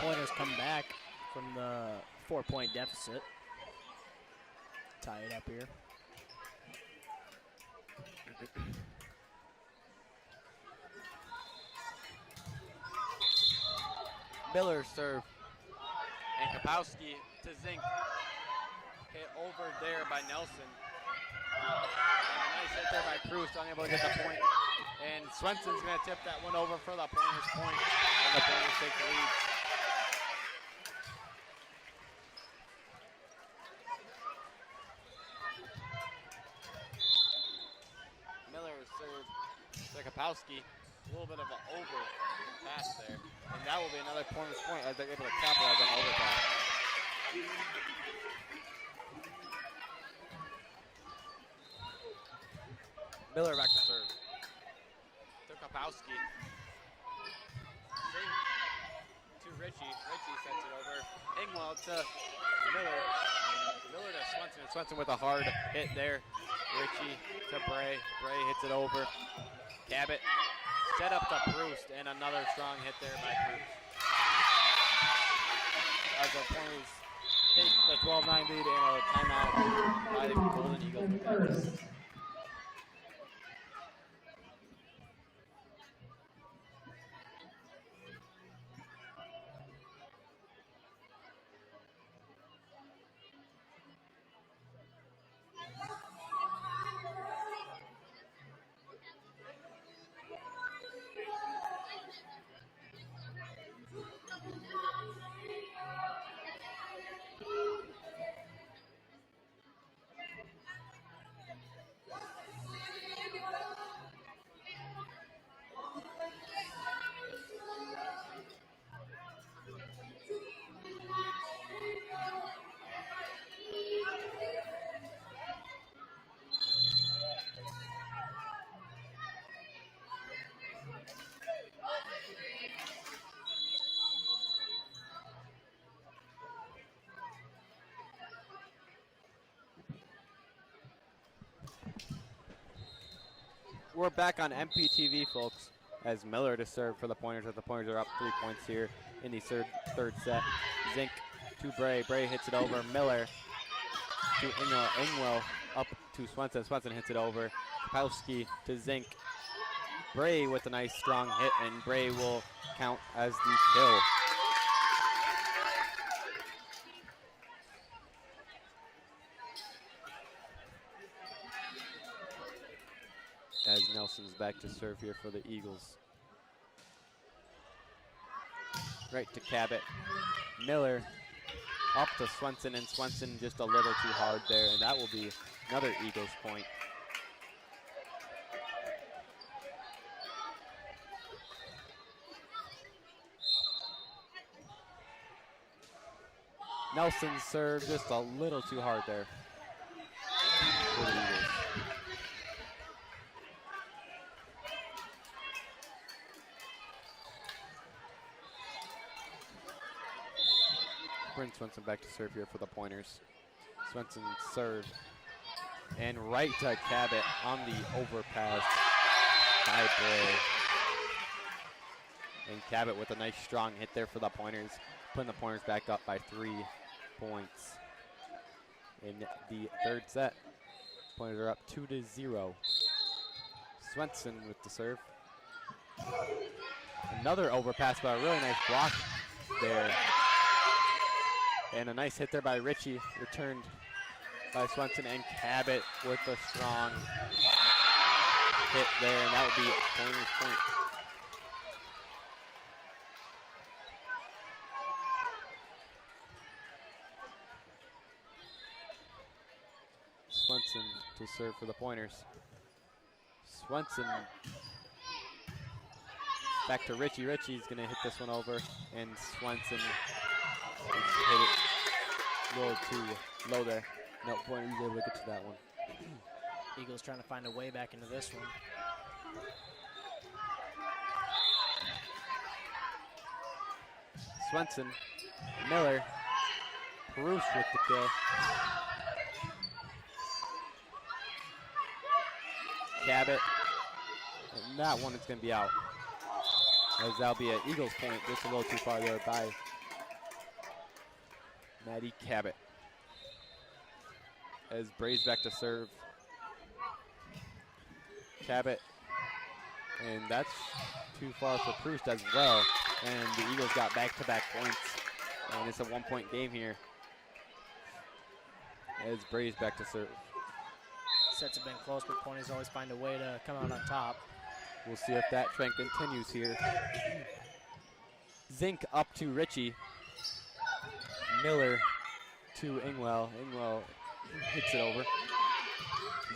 [SPEAKER 3] Pointers come back from the 4-point deficit. Tie it up here.
[SPEAKER 2] Miller serve. And Kapowski to Zink. Hit over there by Nelson. And a nice hit there by Proust, unable to get the point. And Swenson's going to tip that one over for the Pointers' point. And the Pointers take the lead. Miller served to Kapowski. A little bit of an over pass there. And that will be another Pointers' point as they're able to capitalize on the overpass. Miller back to serve. To Kapowski. Zink to Richie. Richie sends it over. Ingwell to Miller. Miller to Swenson. And Swenson with a hard hit there. Richie to Bray. Bray hits it over. Cabot. Set up to Proust. And another strong hit there by Proust. As the Pointers take the 12-9 lead and a timeout by the Golden Eagles. we're back on MPTV, folks, as Miller to serve for the Pointers, as the Pointers are up 3 points here in the third set. Zink to Bray. Bray hits it over. Miller to Ingwell. Ingwell up to Swenson. Swenson hits it over. Kapowski to Zink. Bray with a nice strong hit, and Bray will count as the kill. As Nelson's back to serve here for the Eagles. Right to Cabot. Miller up to Swenson, and Swenson just a little too hard there, and that will be another Eagles point. Nelson's serve just a little too hard there for the Eagles. Bryn Swenson back to serve here for the Pointers. Swenson serve. And right to Cabot on the overpass by Bray. And Cabot with a nice strong hit there for the Pointers, putting the Pointers back up by 3 points in the third set. Pointers are up 2-0. Swenson with the serve. Another overpass, but a really nice block there. And a nice hit there by Ritchie, returned by Swenson, and Cabot with a strong hit there, and that would be Pointers' point. Swenson to serve for the Pointers. Swenson back to Ritchie. Ritchie's going to hit this one over, and Swenson hit it a little too low there. No, Pointers able to get to that one.
[SPEAKER 3] Eagles trying to find a way back into this one.
[SPEAKER 2] Swenson, Miller, Perush with the kill. Cabot, and that one is going to be out. As that'll be an Eagles point, just a little too far there by Maddie Cabot. As Bray's back to serve. Cabot, and that's too far for Proust as well. And the Eagles got back-to-back points, and it's a 1-point game here. As Bray's back to serve.
[SPEAKER 3] Sets have been close, but Pointers always find a way to come out on top.
[SPEAKER 2] We'll see if that trend continues here. Zink up to Ritchie. Miller to Ingwell. Ingwell hits it over.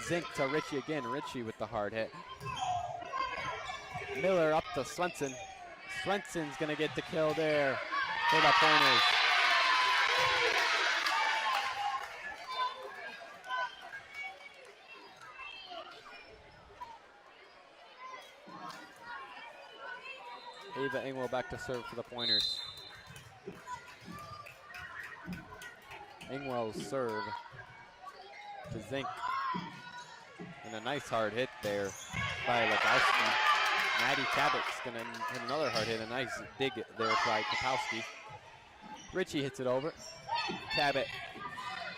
[SPEAKER 2] Zink to Ritchie again. Ritchie with the hard hit. Miller up to Swenson. Swenson's going to get the kill there for the Pointers. Ava Ingwell back to serve for the Pointers. Ingwell's serve to Zink. And a nice hard hit there by Legowski. Maddie Cabot's going to hit another hard hit. A nice dig there by Kapowski. Ritchie hits it over. Cabot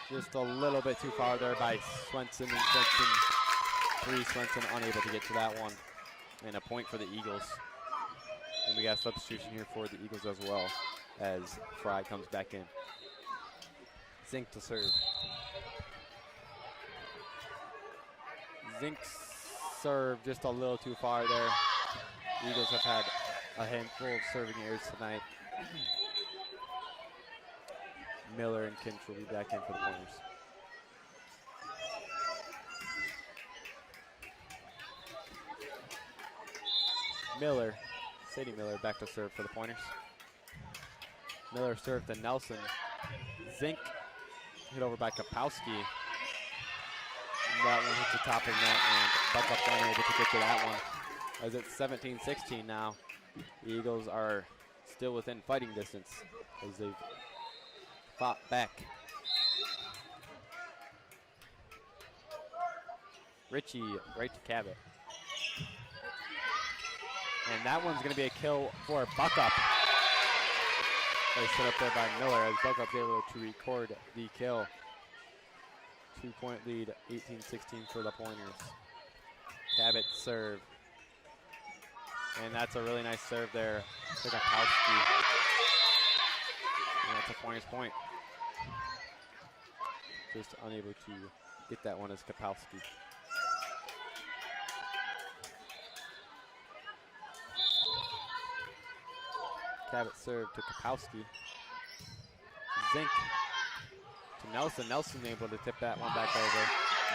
[SPEAKER 2] just a little bit too far there by Swenson. And Swenson unable to get to that one. And a point for the Eagles. And we got substitution here for the Eagles as well as Fry comes back in. Zink to serve. Zink's serve just a little too far there. Eagles have had a handful of serving errors tonight. Miller and Kinch will be back in for the Pointers. Miller, Sadie Miller back to serve for the Pointers. Miller served to Nelson. Zink hit over by Kapowski. That one hits the top of the net, and Buckup's unable to get to that one. As it's 17-16 now. The Eagles are still within fighting distance as they've fought back. Ritchie right to Cabot. And that one's going to be a kill for Buckup. They set up there by Miller as Buckup's able to record the kill. 2-point lead, 18-16 for the Pointers. Cabot serve. And that's a really nice serve there to Kapowski. And that's a Pointers point. Just unable to get that one as Kapowski. Cabot serve to Kapowski. Zink to Nelson. Nelson able to tip that one back over.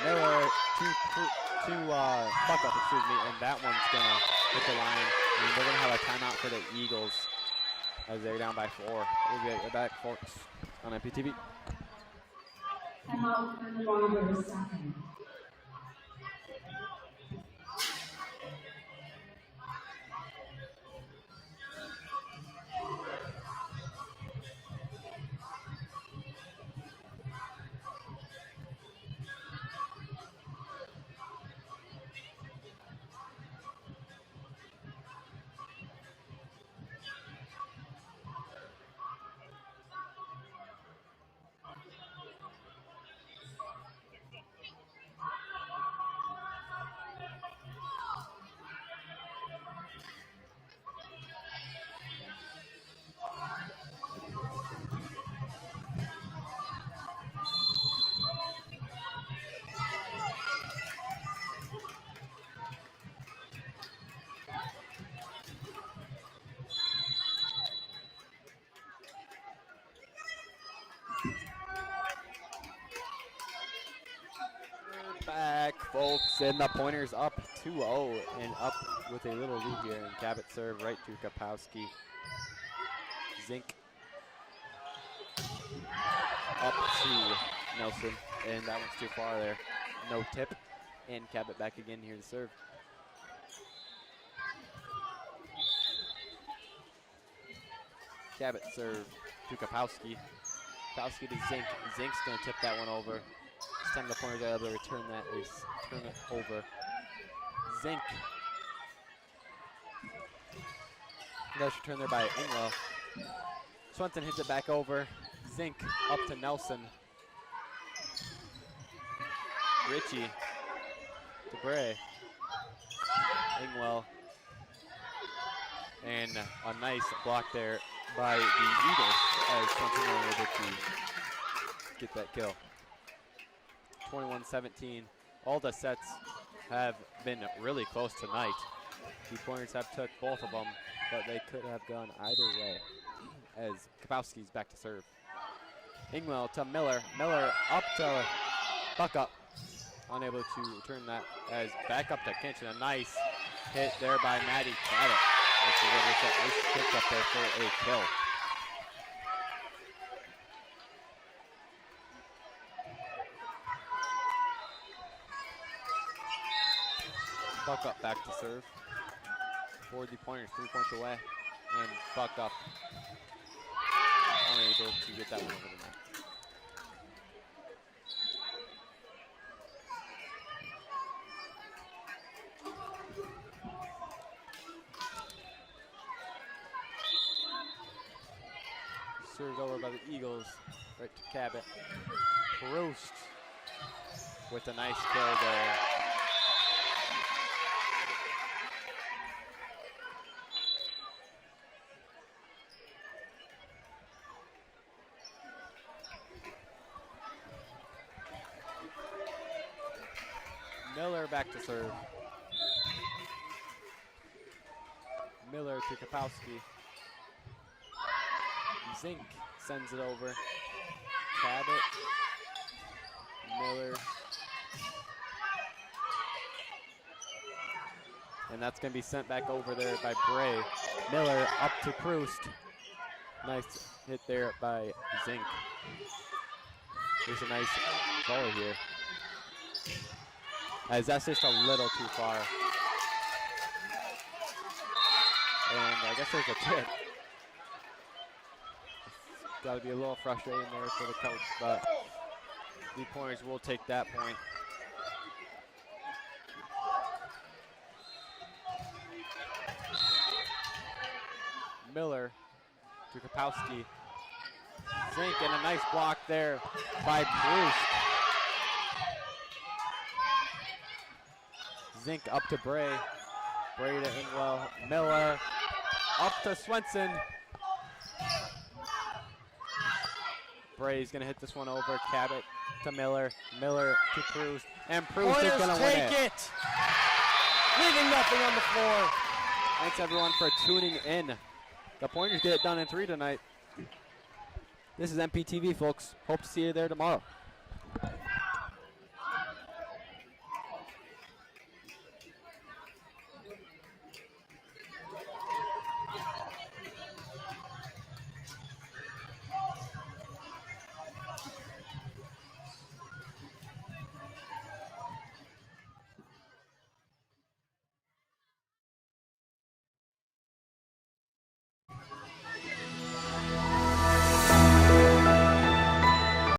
[SPEAKER 2] Miller to Buckup, excuse me, and that one's gonna hit the line. And they're gonna have a timeout for the Eagles as they're down by 4. We'll get it back, folks, on MPTV.
[SPEAKER 1] Timeout for the Wanderers second.
[SPEAKER 2] Back, folks, and the Pointers up 2-0 and up with a little lead here. And Cabot serve right to Kapowski. Zink up to Nelson, and that one's too far there. No tip, and Cabot back again here to serve. Cabot serve to Kapowski. Kapowski to Zink. Zink's gonna tip that one over. This time the Pointers are able to return it over. Zink. Nice return there by Ingwell. Swenson hits it back over. Zink up to Nelson. Ritchie to Bray. Ingwell. And a nice block there by the Eagles as Swenson were able to get that kill. 21-17. All the sets have been really close tonight. The Pointers have took both of them, but they could have gone either way as Kapowski's back to serve. Ingwell to Miller. Miller up to Buckup. Unable to return that as back up to Kinchin. A nice hit there by Maddie Cabot. Nice picked up there for a kill. Buckup back to serve for the Pointers, 3 points away, and Buckup unable to get that one over the net. Served over by the Eagles, right to Cabot. Proust with a nice kill there. Miller back to serve. Miller to Kapowski. Zink sends it over. Cabot. Miller. And that's going to be sent back over there by Bray. Miller up to Proust. Nice hit there by Zink. There's a nice volley here. As that's just a little too far. And I guess there's a tip. Got to be a little frustrating there for the coach, but the Pointers will take that point. Miller to Kapowski. Zink and a nice block there by Bruce. Zink up to Bray. Bray to Ingwell. Miller up to Swenson. Bray's gonna hit this one over. Cabot to Miller. Miller to Proust. And Proust is gonna win it.
[SPEAKER 3] Leaving nothing on the floor.
[SPEAKER 2] Thanks everyone for tuning in. The Pointers get it done in 3 tonight. This is MPTV, folks. Hope to see you there tomorrow.